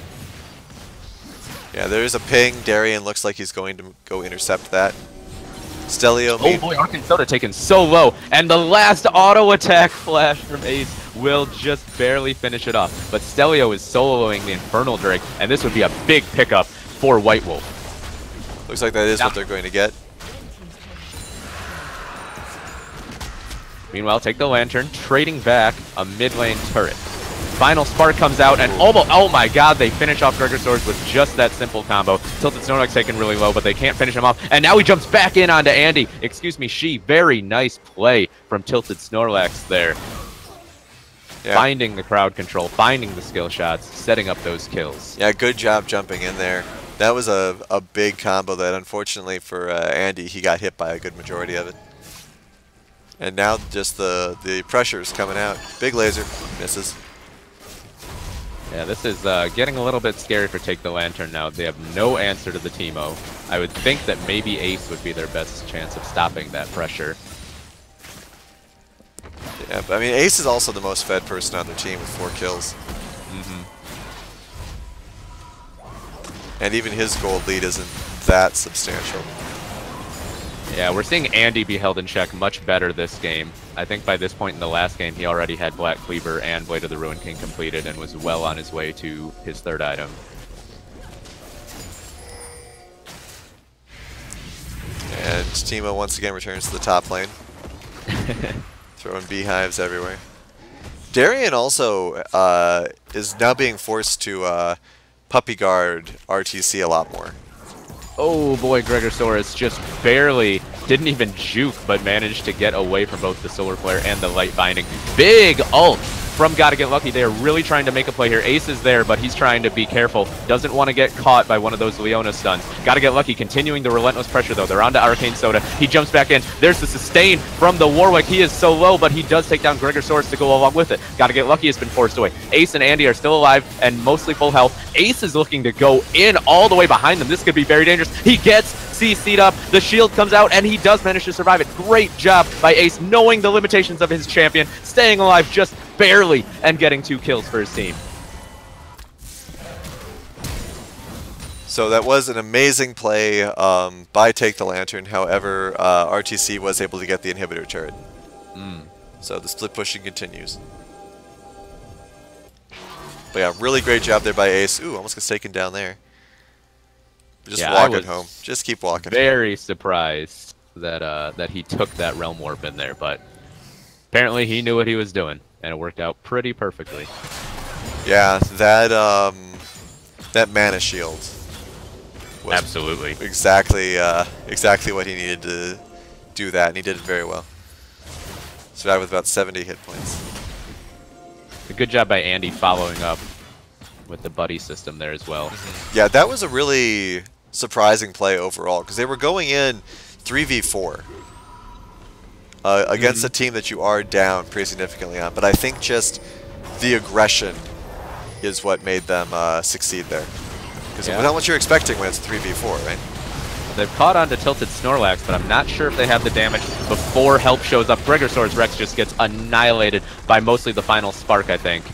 Yeah, there is a ping. Darien looks like he's going to go intercept that. Stelio, Oh boy, Arcane Soda taken so low, and the last auto attack flash from Ace will just barely finish it off. But Stelio is soloing the Infernal Drake, and this would be a big pickup for White Wolf. looks like that is what they're going to get. Meanwhile, Take the Lantern, trading back a mid lane turret. Final spark comes out, and almost, oh my god, they finish off Gregor Swords with just that simple combo. Tilted Snorlax taken really low, but they can't finish him off. And now he jumps back in onto Andy. Excuse me, She. Very nice play from Tilted Snorlax there. Yeah. Finding the crowd control, finding the skill shots, setting up those kills. Yeah, good job jumping in there. That was a big combo that unfortunately for Andy, he got hit by a good majority of it. And now just the pressure's coming out. Big laser, misses. Yeah, this is getting a little bit scary for Take the Lantern now. They have no answer to the Teemo. I would think that maybe Ace would be their best chance of stopping that pressure. Yeah, but I mean, Ace is also the most fed person on their team with 4 kills. And even his gold lead isn't that substantial. Yeah, we're seeing Andy be held in check much better this game. I think by this point in the last game, he already had Black Cleaver and Blade of the Ruined King completed and was well on his way to his 3rd item. And Teemo once again returns to the top lane. Throwing beehives everywhere. Darien also is now being forced to puppy guard RTC a lot more. Oh boy, Gregosaurus just barely, didn't even juke, but managed to get away from both the Solar Flare and the Light Binding. Big ult from Gotta Get Lucky. They are really trying to make a play here. Ace is there, but he's trying to be careful. Doesn't want to get caught by one of those Leona stuns. Gotta Get Lucky continuing the relentless pressure though. They're onto Arcane Soda. He jumps back in. There's the sustain from the Warwick. He is so low, but he does take down Gregosaurus to go along with it. Gotta Get Lucky has been forced away. Ace and Andy are still alive and mostly full health. Ace is looking to go in all the way behind them. This could be very dangerous. He gets CC'd up. The shield comes out, and he does manage to survive it. Great job by Ace, knowing the limitations of his champion, staying alive just barely, and getting 2 kills for his team. So that was an amazing play by Take the Lantern. However, RTC was able to get the inhibitor turret. So the split pushing continues. But yeah, really great job there by Ace. Ooh, almost gets taken down there. Just Yeah, walk it home. Just keep walking. Very surprised that that he took that Realm Warp in there, but apparently he knew what he was doing, and it worked out pretty perfectly. Yeah, that that mana shield was Absolutely. exactly exactly what he needed to do that, and he did it very well. Survived with about 70 hit points. A good job by Andy following up with the buddy system there as well. Yeah, that was a really surprising play overall, because they were going in 3v4 against a team that you are down pretty significantly on, but I think just the aggression is what made them succeed there. Because not what you're expecting when it's 3v4, right? They've caught on to Tilted Snorlax, but I'm not sure if they have the damage before help shows up. Gregosaurus Rex just gets annihilated by mostly the final spark, I think.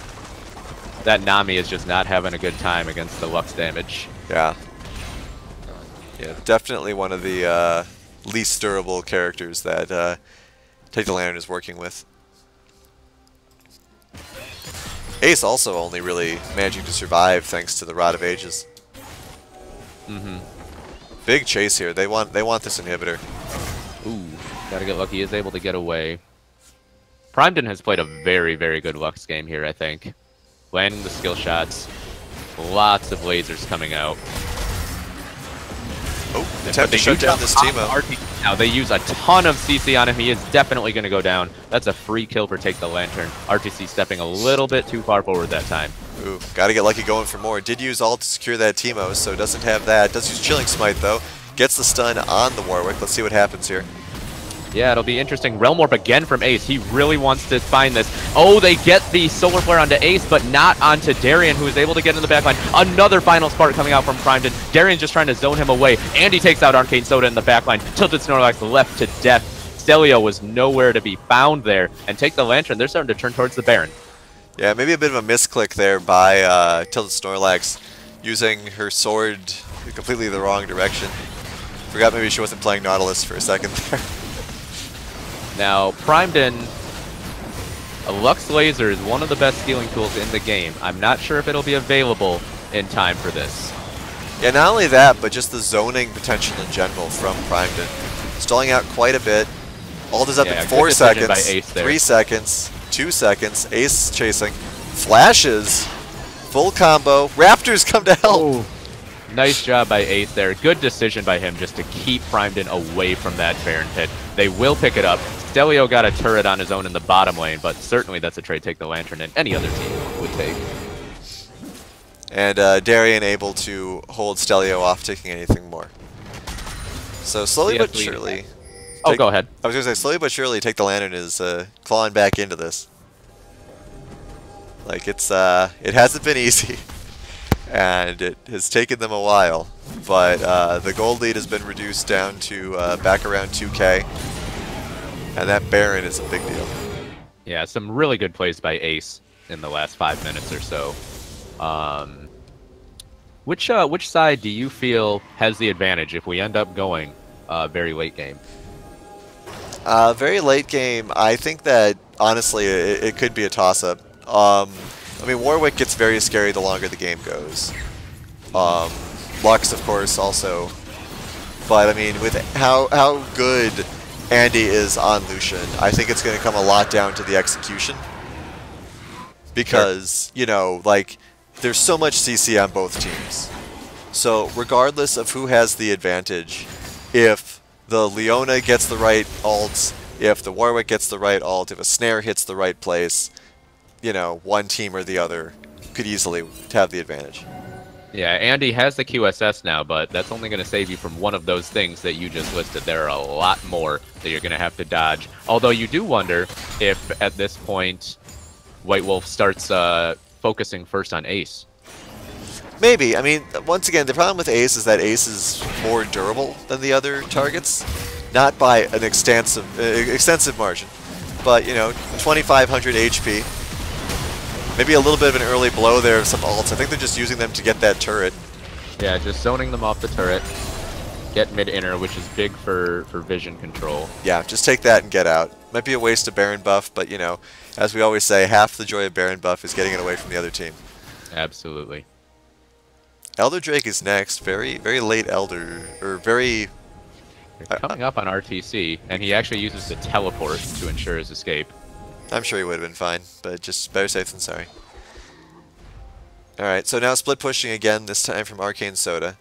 that Nami is just not having a good time against the Lux damage. Yeah. Yeah, definitely one of the least durable characters that Take the Lantern is working with. Ace also only really managing to survive thanks to the Rod of Ages. Mm-hmm. Big chase here. They want this inhibitor. Ooh, gotta get lucky. He is able to get away. Primedon has played a very, very good Lux game here, I think. Landing the skill shots. Lots of lasers coming out. Oh, attempt to shut down this Teemo. Now they use a ton of CC on him. He is definitely going to go down. That's a free kill for Take the Lantern. RTC stepping a little bit too far forward that time. Ooh, gotta get lucky going for more. Did use ult to secure that Teemo, so doesn't have that. Does use Chilling Smite though. Gets the stun on the Warwick. Let's see what happens here. Yeah, it'll be interesting. Realm Warp again from Ace. He really wants to find this. Oh, they get the Solar Flare onto Ace, but not onto Darien, who is able to get in the backline. Another final spark coming out from Primedon. Darien's just trying to zone him away, and he takes out Arcane Soda in the backline. Tilted Snorlax left to death. Stelio was nowhere to be found there. And Take the Lantern, they're starting to turn towards the Baron. Yeah, maybe a bit of a misclick there by Tilted Snorlax, using her sword completely the wrong direction. Forgot maybe she wasn't playing Nautilus for a second there. Now, Primedon, a Lux Laser is one of the best stealing tools in the game. I'm not sure if it'll be available in time for this. Yeah, not only that, but just the zoning potential in general from Primedon. Stalling out quite a bit. Ult is up in 4 seconds, 3 seconds, 2 seconds. Ace chasing. Flashes. Full combo. Raptors come to help. Oh, nice job by Ace there. Good decision by him just to keep Primedon away from that Baron pit. They will pick it up. Stelio got a turret on his own in the bottom lane, but certainly that's a trade Take the Lantern and any other team would take. And Darien able to hold Stelio off taking anything more. So slowly but surely... Oh, go ahead. I was going to say, slowly but surely, Take the Lantern is clawing back into this. Like, it hasn't been easy. And it has taken them a while. But the gold lead has been reduced down to back around 2K. And that Baron is a big deal. Yeah, some really good plays by Ace in the last 5 minutes or so. Which side do you feel has the advantage if we end up going very late game? Very late game, I think that, honestly, it could be a toss-up. I mean, Warwick gets very scary the longer the game goes. Lux, of course, also. But, I mean, with how good Andy is on Lucian, I think it's going to come a lot down to the execution. Because, you know, like, there's so much CC on both teams. So, regardless of who has the advantage, if the Leona gets the right ults, if the Warwick gets the right ult, if a snare hits the right place, you know, one team or the other could easily have the advantage. Yeah, Andy has the QSS now, but that's only going to save you from one of those things that you just listed. There are a lot more that you're going to have to dodge. Although you do wonder if, at this point, White Wolf starts focusing first on Ace. Maybe. I mean, once again, the problem with Ace is that Ace is more durable than the other targets. Not by an extensive margin, but, you know, 2,500 HP. Maybe a little bit of an early blow there of some ults. I think they're just using them to get that turret. Yeah, just zoning them off the turret. Get mid-inner, which is big for vision control. Yeah, just take that and get out. Might be a waste of Baron buff, but, you know, as we always say, half the joy of Baron buff is getting it away from the other team. Absolutely. Elder Drake is next. Very, very late Elder, or very... They're coming up on RTC, and he actually uses the teleport to ensure his escape. I'm sure he would have been fine, but just better safe than sorry. Alright, so now split pushing again, this time from Arcane Soda.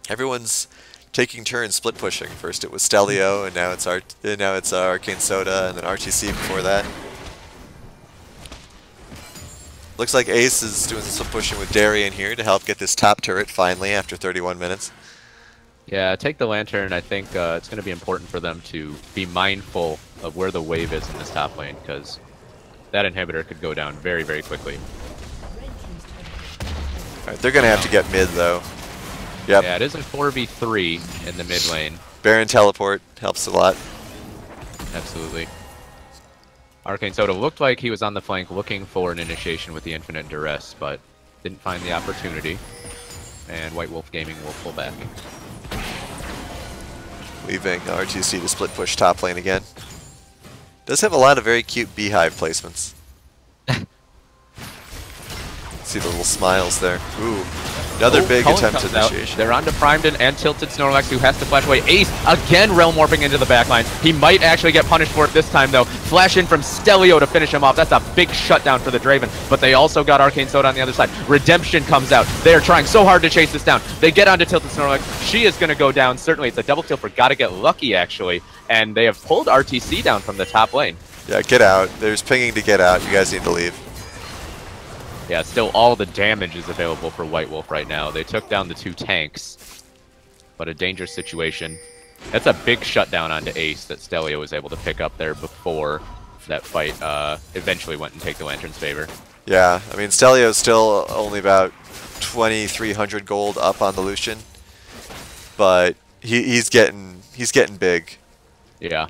Everyone's taking turns split pushing. First it was Stelio, and now it's Arcane Soda, and then RTC before that. Looks like Ace is doing some pushing with Darien here to help get this top turret finally after 31 minutes. Yeah, Take the Lantern. I think it's going to be important for them to be mindful of where the wave is in this top lane, because that inhibitor could go down very, very quickly. Alright, they're going to have to get mid, though. Yep. Yeah, it is a 4v3 in the mid lane. Baron teleport helps a lot. Absolutely. Arcane Soda looked like he was on the flank looking for an initiation with the Infinite Duress, but didn't find the opportunity. And White Wolf Gaming will pull back. Leaving RTC to split push top lane again. Does have a lot of very cute beehive placements. See the little smiles there. Ooh, another big Cullen attempt comes at out. initiation. They're on to Primedon and Tilted Snorlax, who has to flash away. Ace, again, Realm Warping into the backline. He might actually get punished for it this time, though. Flash in from Stelio to finish him off. That's a big shutdown for the Draven, but they also got Arcane Soda on the other side. Redemption comes out. They are trying so hard to chase this down. They get onto Tilted Snorlax. She is going to go down. Certainly, it's a double kill for Gotta Get Lucky, actually, and they have pulled RTC down from the top lane. Yeah, get out. There's pinging to get out. You guys need to leave. Yeah, still all the damage is available for White Wolf right now. They took down the 2 tanks, but a dangerous situation. That's a big shutdown onto Ace that Stelio was able to pick up there before that fight eventually went and take the Lantern's favor. Yeah, I mean, Stelio's still only about 2,300 gold up on the Lucian, but he's getting big. Yeah.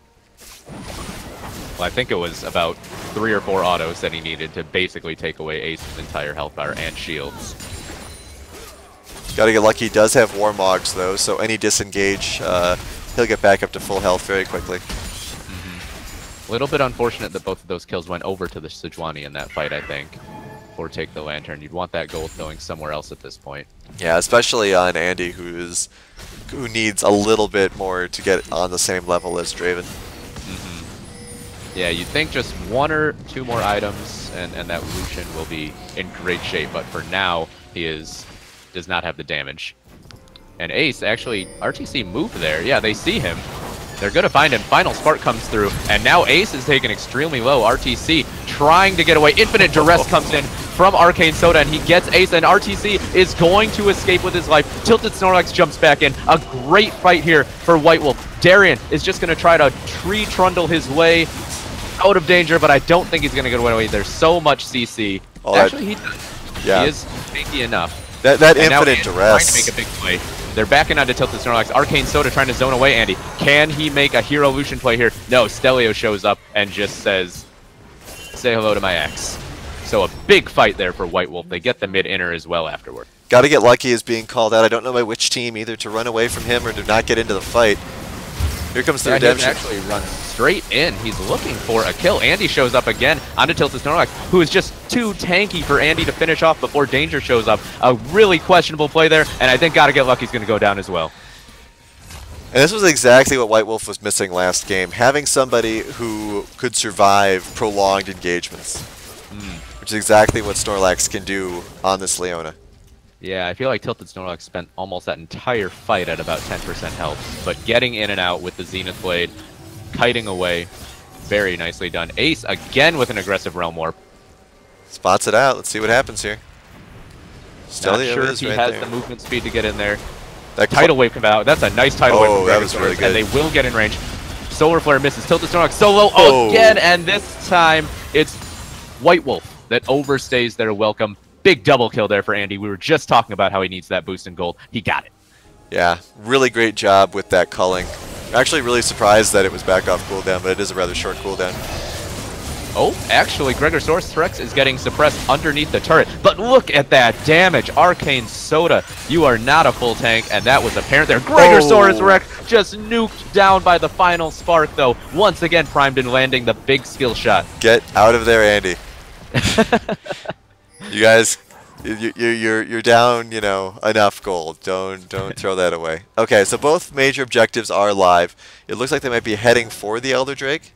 Well, I think it was about 3 or 4 autos that he needed to basically take away Ace's entire health bar and shields. Gotta Get Lucky does have Warmogs though, so any disengage, he'll get back up to full health very quickly. A little bit unfortunate that both of those kills went over to the Sejuani in that fight, I think. Or take the Lantern. You'd want that gold going somewhere else at this point. Yeah, especially on Andy, who needs a little bit more to get on the same level as Draven. Yeah, you'd think just 1 or 2 more items and that Lucian will be in great shape, but for now, he does not have the damage. And Ace, actually, RTC moved there. Yeah, they see him. They're going to find him. Final Spark comes through, and now Ace is taken extremely low. RTC trying to get away. Infinite Duress comes in from Arcane Soda, and he gets Ace, and RTC is going to escape with his life. Tilted Snorlax jumps back in. A great fight here for White Wolf. Darian is just going to try to tree trundle his way out of danger, but I don't think he's going to get away. There's so much CC. Oh, Actually, he yeah. is tanky enough. That And now Infinite Andy's Duress. trying to make a big play. They're backing onto Tilted Snorlax. Arcane Soda trying to zone away Andy. Can he make a hero Lucian play here? No, Stelio shows up and just says, say hello to my ex. So a big fight there for White Wolf. They get the mid-inner as well afterward. Gotta Get Lucky is being called out. I don't know by which team, either to run away from him or to not get into the fight. Here comes the redemption. He actually runs straight in. He's looking for a kill. Andy shows up again onto Tilted Snorlax, who is just too tanky for Andy to finish off before Danger shows up. A really questionable play there, and I think Gotta Get Lucky's going to go down as well. And this was exactly what White Wolf was missing last game, having somebody who could survive prolonged engagements, which is exactly what Snorlax can do on this Leona. Yeah, I feel like Tilted Snorlax spent almost that entire fight at about 10% health, but getting in and out with the Zenith Blade, kiting away, very nicely done. Ace again with an aggressive Realm Warp. Spots it out. Let's see what happens here. Not Stelio sure if is he right has there. the movement speed to get in there. That Tidal Wave come out. That's a nice Tidal Wave from that was Gravisaurus, really good. and they will get in range. Solar Flare misses. Tilted Snorlax solo Oh. again, and this time it's White Wolf that overstays their welcome. Big double kill there for Andy. We were just talking about how he needs that boost in gold. He got it. Yeah, really great job with that culling. Actually really surprised that it was back off cooldown, but it is a rather short cooldown. Oh, actually, Gregosaurus Rex is getting suppressed underneath the turret. But look at that damage. Arcane Soda, you are not a full tank, and that was apparent there. Gregosaurus Rex just nuked down by the final spark, though. Once again, Primedon landing the big skill shot. Get out of there, Andy. You guys, you're down, you know, enough gold. Don't throw that away. Okay, so both major objectives are live. It looks like they might be heading for the Elder Drake.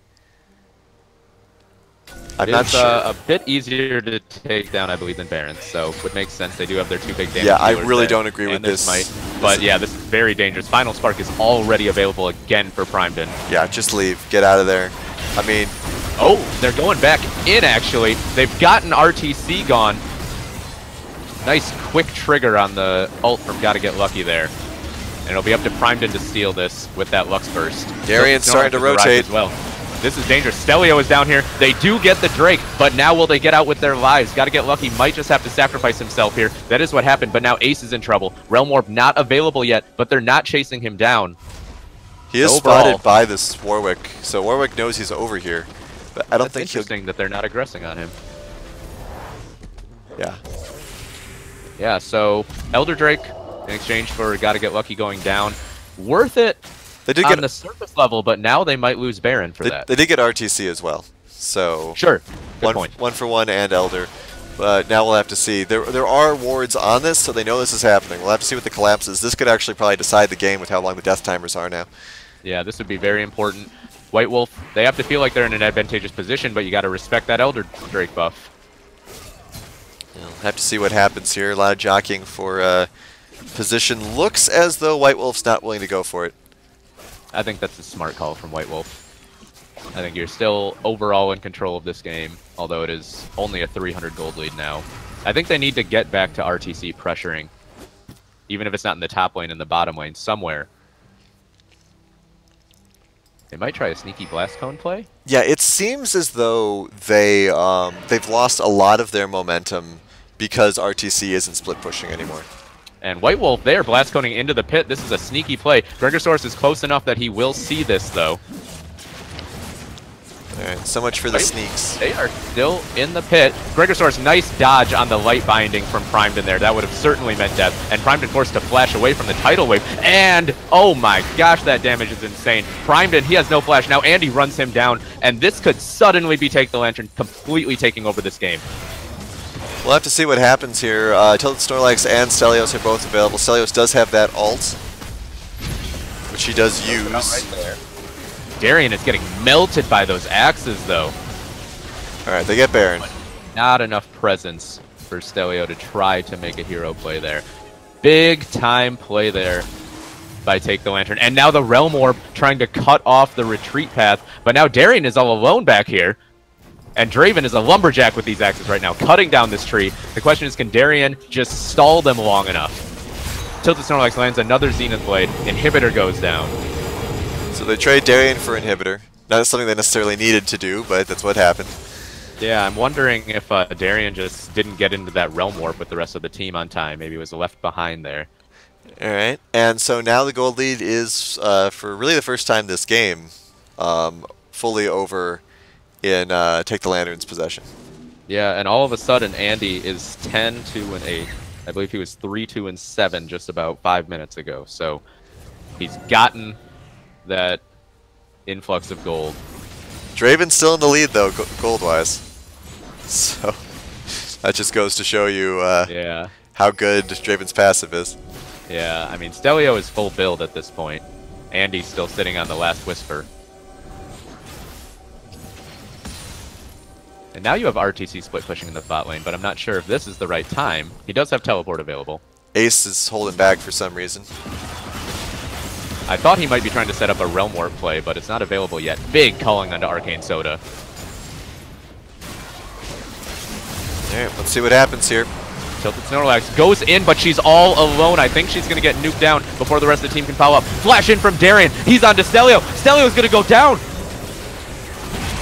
I'm not sure. A bit easier to take down, I believe, than Barons, so it makes sense. They do have their 2 big damage. Yeah, I dealers really there, don't agree with and this. But yeah, this is very dangerous. Final Spark is already available again for Primedon. Yeah, just leave. Get out of there. I mean, oh, they're going back in, actually. They've gotten RTC gone. Nice quick trigger on the ult from Gotta Get Lucky there. And it'll be up to Primedon to steal this with that Lux Burst. Darian's starting to rotate. As well. This is dangerous. Stelio is down here. They do get the Drake, but now will they get out with their lives? Gotta Get Lucky might just have to sacrifice himself here. That is what happened, but now Ace is in trouble. Realm Warp not available yet, but they're not chasing him down. he is Overall, spotted by this Warwick, so Warwick knows he's over here. But I don't That's think he'll. interesting that they're not aggressing on him. Yeah. Yeah, so Elder Drake in exchange for Gotta Get Lucky going down. Worth it They did on get the surface level, but now they might lose Baron for they, that. they did get RTC as well. So Sure, good one point. one for one and Elder. But now we'll have to see. There are wards on this, so they know this is happening. We'll have to see what the collapse is. This could actually probably decide the game with how long the death timers are now. Yeah, this would be very important. White Wolf, they have to feel like they're in an advantageous position, but you got to respect that Elder Drake buff. We'll have to see what happens here. A lot of jockeying for position. Looks as though White Wolf's not willing to go for it. I think that's a smart call from White Wolf. I think you're still overall in control of this game, although it is only a 300 gold lead now. I think they need to get back to RTC pressuring, even if it's not in the top lane, in the bottom lane, somewhere. They might try a sneaky Blast Cone play. Yeah, it seems as though they've lost a lot of their momentum because RTC isn't split pushing anymore. And White Wolf there, Blast Coning into the pit. This is a sneaky play. Gregosaurus is close enough that he will see this, though. Alright, so much for the sneaks. They are still in the pit. Gregosaurus, nice dodge on the light binding from Primedon there. That would have certainly meant death. And Primedon forced to flash away from the tidal wave. And, oh my gosh, that damage is insane. Primedon, he has no flash. Now Andy runs him down. And this could suddenly be Take the Lantern completely taking over this game. We'll have to see what happens here. Tilted Snorlax and Stelios are both available. Stelios does have that ult, which he does use. Right there. Darien is getting melted by those axes, though. Alright, they get Baron. Not enough presence for Stelio to try to make a hero play there. Big time play there by Take the Lantern. And now the Realm Orb trying to cut off the retreat path. But now Darien is all alone back here. And Draven is a lumberjack with these axes right now, cutting down this tree. The question is, can Darien just stall them long enough? Tilted Snorlax lands another Zenith Blade. Inhibitor goes down. So they trade Darien for Inhibitor. Not something they necessarily needed to do, but that's what happened. Yeah, I'm wondering if Darien just didn't get into that Realm Warp with the rest of the team on time. Maybe was left behind there. Alright, and so now the gold lead is, for really the first time this game, fully over in Take the Lantern's possession. Yeah, and all of a sudden Andy is 10-2-8. I believe he was 3-2-7 just about 5 minutes ago. So he's gotten that influx of gold. Draven's still in the lead though, gold-wise. So that just goes to show you Yeah. how good Draven's passive is. Yeah, I mean, Stelio is full build at this point. Andy's still sitting on the last Whisper. And now you have RTC split pushing in the bot lane, but I'm not sure if this is the right time. He does have teleport available. Ace is holding back for some reason. I thought he might be trying to set up a Realm Warp play, but it's not available yet. Big calling onto Arcane Soda. Alright, let's see what happens here. Tilted Snorlax goes in, but she's all alone. I think she's going to get nuked down before the rest of the team can follow up. Flash in from Darien. He's on to Stelio. Stelio's going to go down.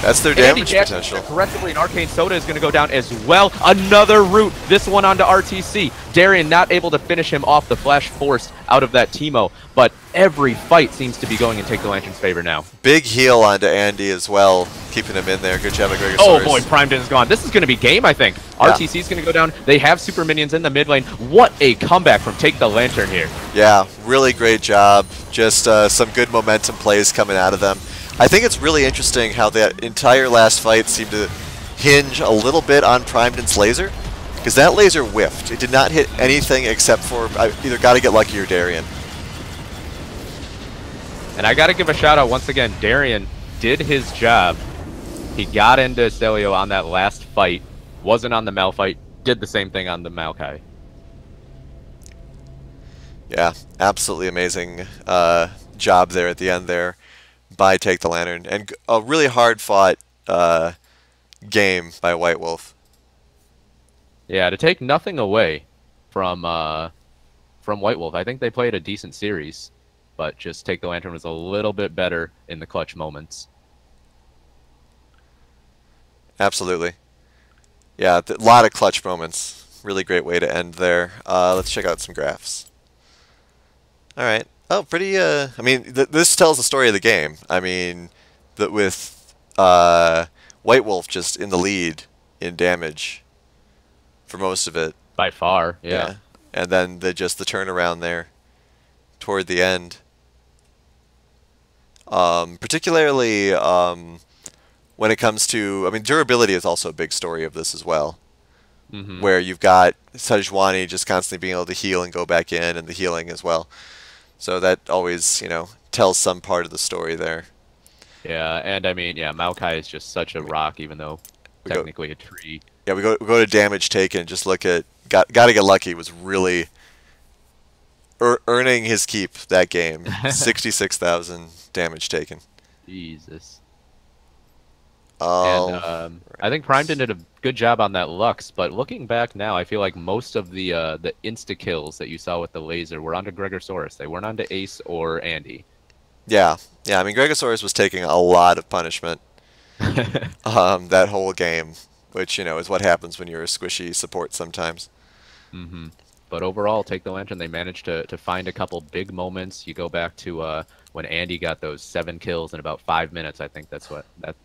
That's their Andy damage Jackson potential. aggressively, and Arcane Soda is going to go down as well. Another route. This one onto RTC. Darien not able to finish him off. The flash forced out of that Teemo. But every fight seems to be going in Take the Lantern's favor now. Big heal onto Andy as well, keeping him in there. Good job, McGregor. Oh boy, Primedon is gone. This is going to be game, I think. Yeah. RTC is going to go down. They have super minions in the mid lane. What a comeback from Take the Lantern here. Yeah, really great job. Just some good momentum plays coming out of them. I think it's really interesting how that entire last fight seemed to hinge a little bit on Primedon's laser, because that laser whiffed. It did not hit anything except for either Gotta Get Lucky or Darien. And I got to give a shout out once again. Darien did his job. He got into Stelio on that last fight. Wasn't on the Malphite. Did the same thing on the Maokai. Yeah, absolutely amazing job there at the end there by Take the Lantern. And a really hard-fought game by White Wolf. Yeah, to take nothing away from White Wolf, I think they played a decent series, but just Take the Lantern was a little bit better in the clutch moments. Absolutely. Yeah, a lot of clutch moments. Really great way to end there. Let's check out some graphs. All right. Oh, pretty. I mean, this tells the story of the game. I mean, that with White Wolf just in the lead in damage for most of it. By far, Yeah. yeah. And then the turnaround there toward the end. Particularly when it comes to, I mean, durability is also a big story of this as well, Hmm. where you've got Sejuani just constantly being able to heal and go back in, and the healing as well. So that always, tells some part of the story there. Yeah, and I mean, yeah, Maokai is just such a I mean, rock, even though we go, technically a tree. yeah, we go to damage taken. Just look at gotta get lucky was really earning his keep that game. 66,000 damage taken. Jesus. And All I think right. Primeton did a good job on that Lux, but looking back now, I feel like most of the insta kills that you saw with the laser were onto Gregosaurus. They weren't onto Ace or Andy. Yeah, yeah. I mean, Gregosaurus was taking a lot of punishment that whole game, which is what happens when you're a squishy support sometimes. Hmm. But overall, Take the Lantern, they managed to find a couple big moments. You go back to when Andy got those 7 kills in about 5 minutes. I think that's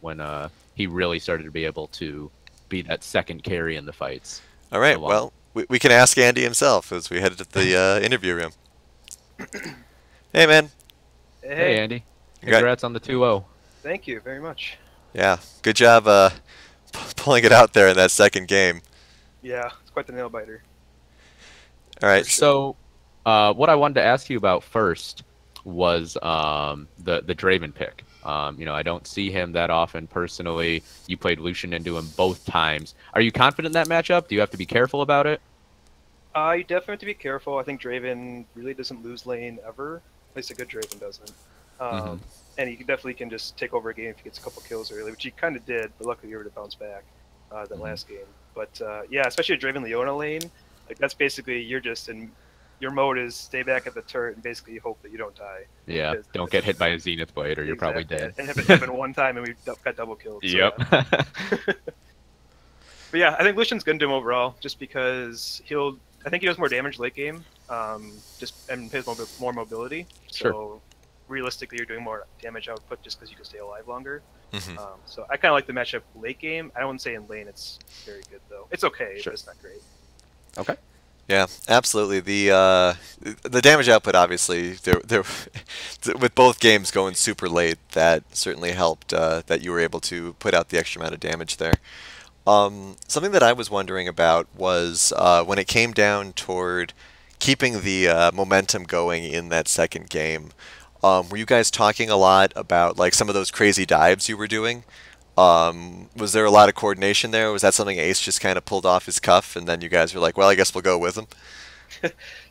when he really started to be able to be that second carry in the fights. All right, Along. well, we can ask Andy himself as we headed to the interview room. Hey, man. Hey, Hey, Andy. Congrat- Congrats on the 2-0. thank you very much. yeah, good job pulling it out there in that second game. Yeah, it's quite the nail biter. All right. So, what I wanted to ask you about first was the Draven pick. I don't see him that often personally. You played Lucian into him both times. Are you confident in that matchup? Do you have to be careful about it? You definitely have to be careful. I think Draven really doesn't lose lane ever. At least a good Draven doesn't. Mhm. And he definitely can just take over a game if he gets a couple kills early, which he kind of did, but luckily he were able to bounce back that last game. But yeah, especially a Draven Leona lane, like that's basically you're just in your mode is stay back at the turret and basically hope that you don't die. Yeah. Because Don't get hit by a Zenith Blade or you're probably exactly. dead. And it happened one time and we got double killed. So Yep. yeah. But yeah, I think Lucian's good to him overall, just because I think he does more damage late game, and his more mobility. Sure. So realistically, you're doing more damage output just because you can stay alive longer. Mhm. So I kind of like the matchup late game. I wouldn't say in lane it's very good though. It's okay, Sure. but it's not great. Okay. Yeah, absolutely. The damage output, obviously, there with both games going super late, that certainly helped that you were able to put out the extra amount of damage there. Something that I was wondering about was when it came down toward keeping the momentum going in that second game. Were you guys talking a lot about like some of those crazy dives you were doing? Was there a lot of coordination there? Was that something Ace just kind of pulled off his cuff, and then you guys were like, "Well, I guess we'll go with him."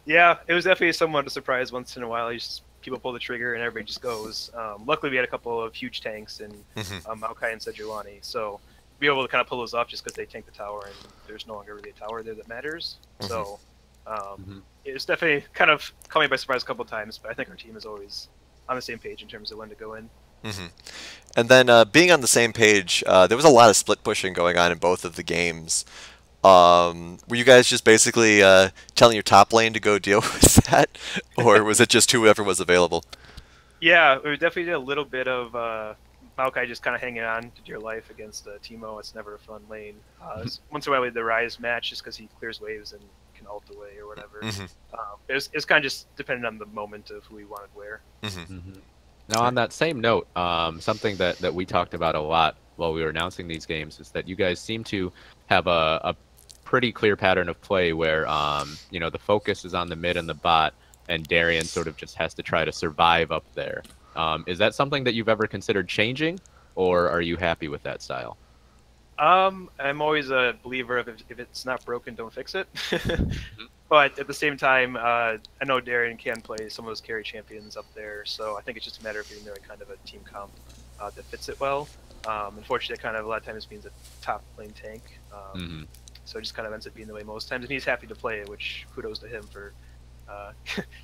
Yeah, it was definitely somewhat a surprise once in a while. People pull the trigger and everybody just goes. Luckily, we had a couple of huge tanks in Mhm. Maokai and Sejuani, so be able to kind of pull those off just because they tank the tower and there's no longer really a tower there that matters. So Mhm. it was definitely kind of caught me by surprise a couple of times, but I think our team is always on the same page in terms of when to go in. Hmm. And then being on the same page, there was a lot of split pushing going on in both of the games. Were you guys just basically telling your top lane to go deal with that, or was it just whoever was available? Yeah, we definitely did a little bit of Maokai just kind of hanging on to dear life against Teemo. It's never a fun lane. Once in a while we had the Rise match just because he clears waves and can ult away or whatever. Hmm. It was kind of just dependent on the moment of who we wanted where. Hmm. Mhm. Now, on that same note, something that we talked about a lot while we were announcing these games is that you guys seem to have a pretty clear pattern of play where the focus is on the mid and the bot, and Darian sort of just has to try to survive up there. Is that something that you've ever considered changing, or are you happy with that style? I'm always a believer of if it's not broken, don't fix it. But at the same time, I know Darian can play some of those carry champions up there, so I think it's just a matter of being there kind of a team comp that fits it well. Unfortunately, that kind of a lot of times means a top lane tank, Hmm. so it just kind of ends up being the way most times, and he's happy to play it, which kudos to him for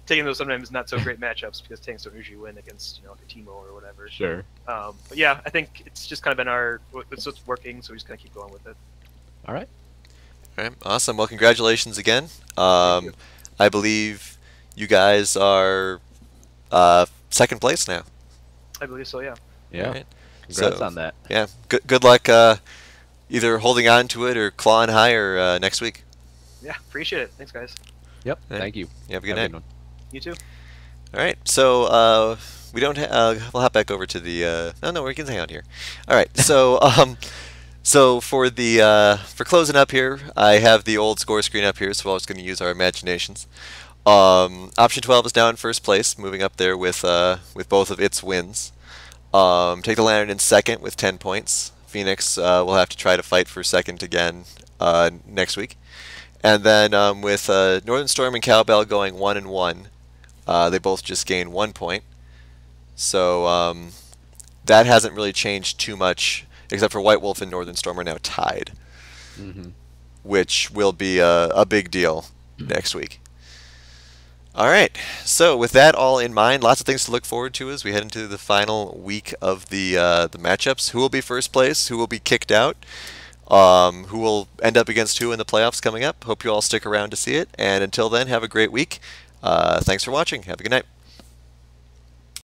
taking those sometimes not so great matchups because tanks don't usually win against like a Teemo or whatever. Sure. But yeah, I think it's just kind of been it's what's working, so we just kind of keep going with it. All right. All right, awesome. Well, congratulations again. Thank you. I believe you guys are second place now. I believe so, yeah. Yeah. All right. Congrats So on that. yeah, good luck either holding on to it or clawing higher next week. Yeah, appreciate it. Thanks, guys. Yep. Right. Thank you. You have a good night. one. You too. All right, so we don't. We'll hop back over to the. No, we can hang on here. All right, so so for the for closing up here, I have the old score screen up here, so we're just going to use our imaginations. Option 12 is now in first place, moving up there with both of its wins. Take the Lantern in second with 10 points. Phoenix will have to try to fight for second again next week, and then with Northern Storm and Cowbell going 1-1. They both just gained 1 point. So that hasn't really changed too much, except for White Wolf and Northern Storm are now tied, which will be a big deal next week. All right, so with that all in mind, lots of things to look forward to as we head into the final week of the matchups. Who will be first place? Who will be kicked out? Who will end up against who in the playoffs coming up? Hope you all stick around to see it. And until then, have a great week. Thanks for watching. Have a good night.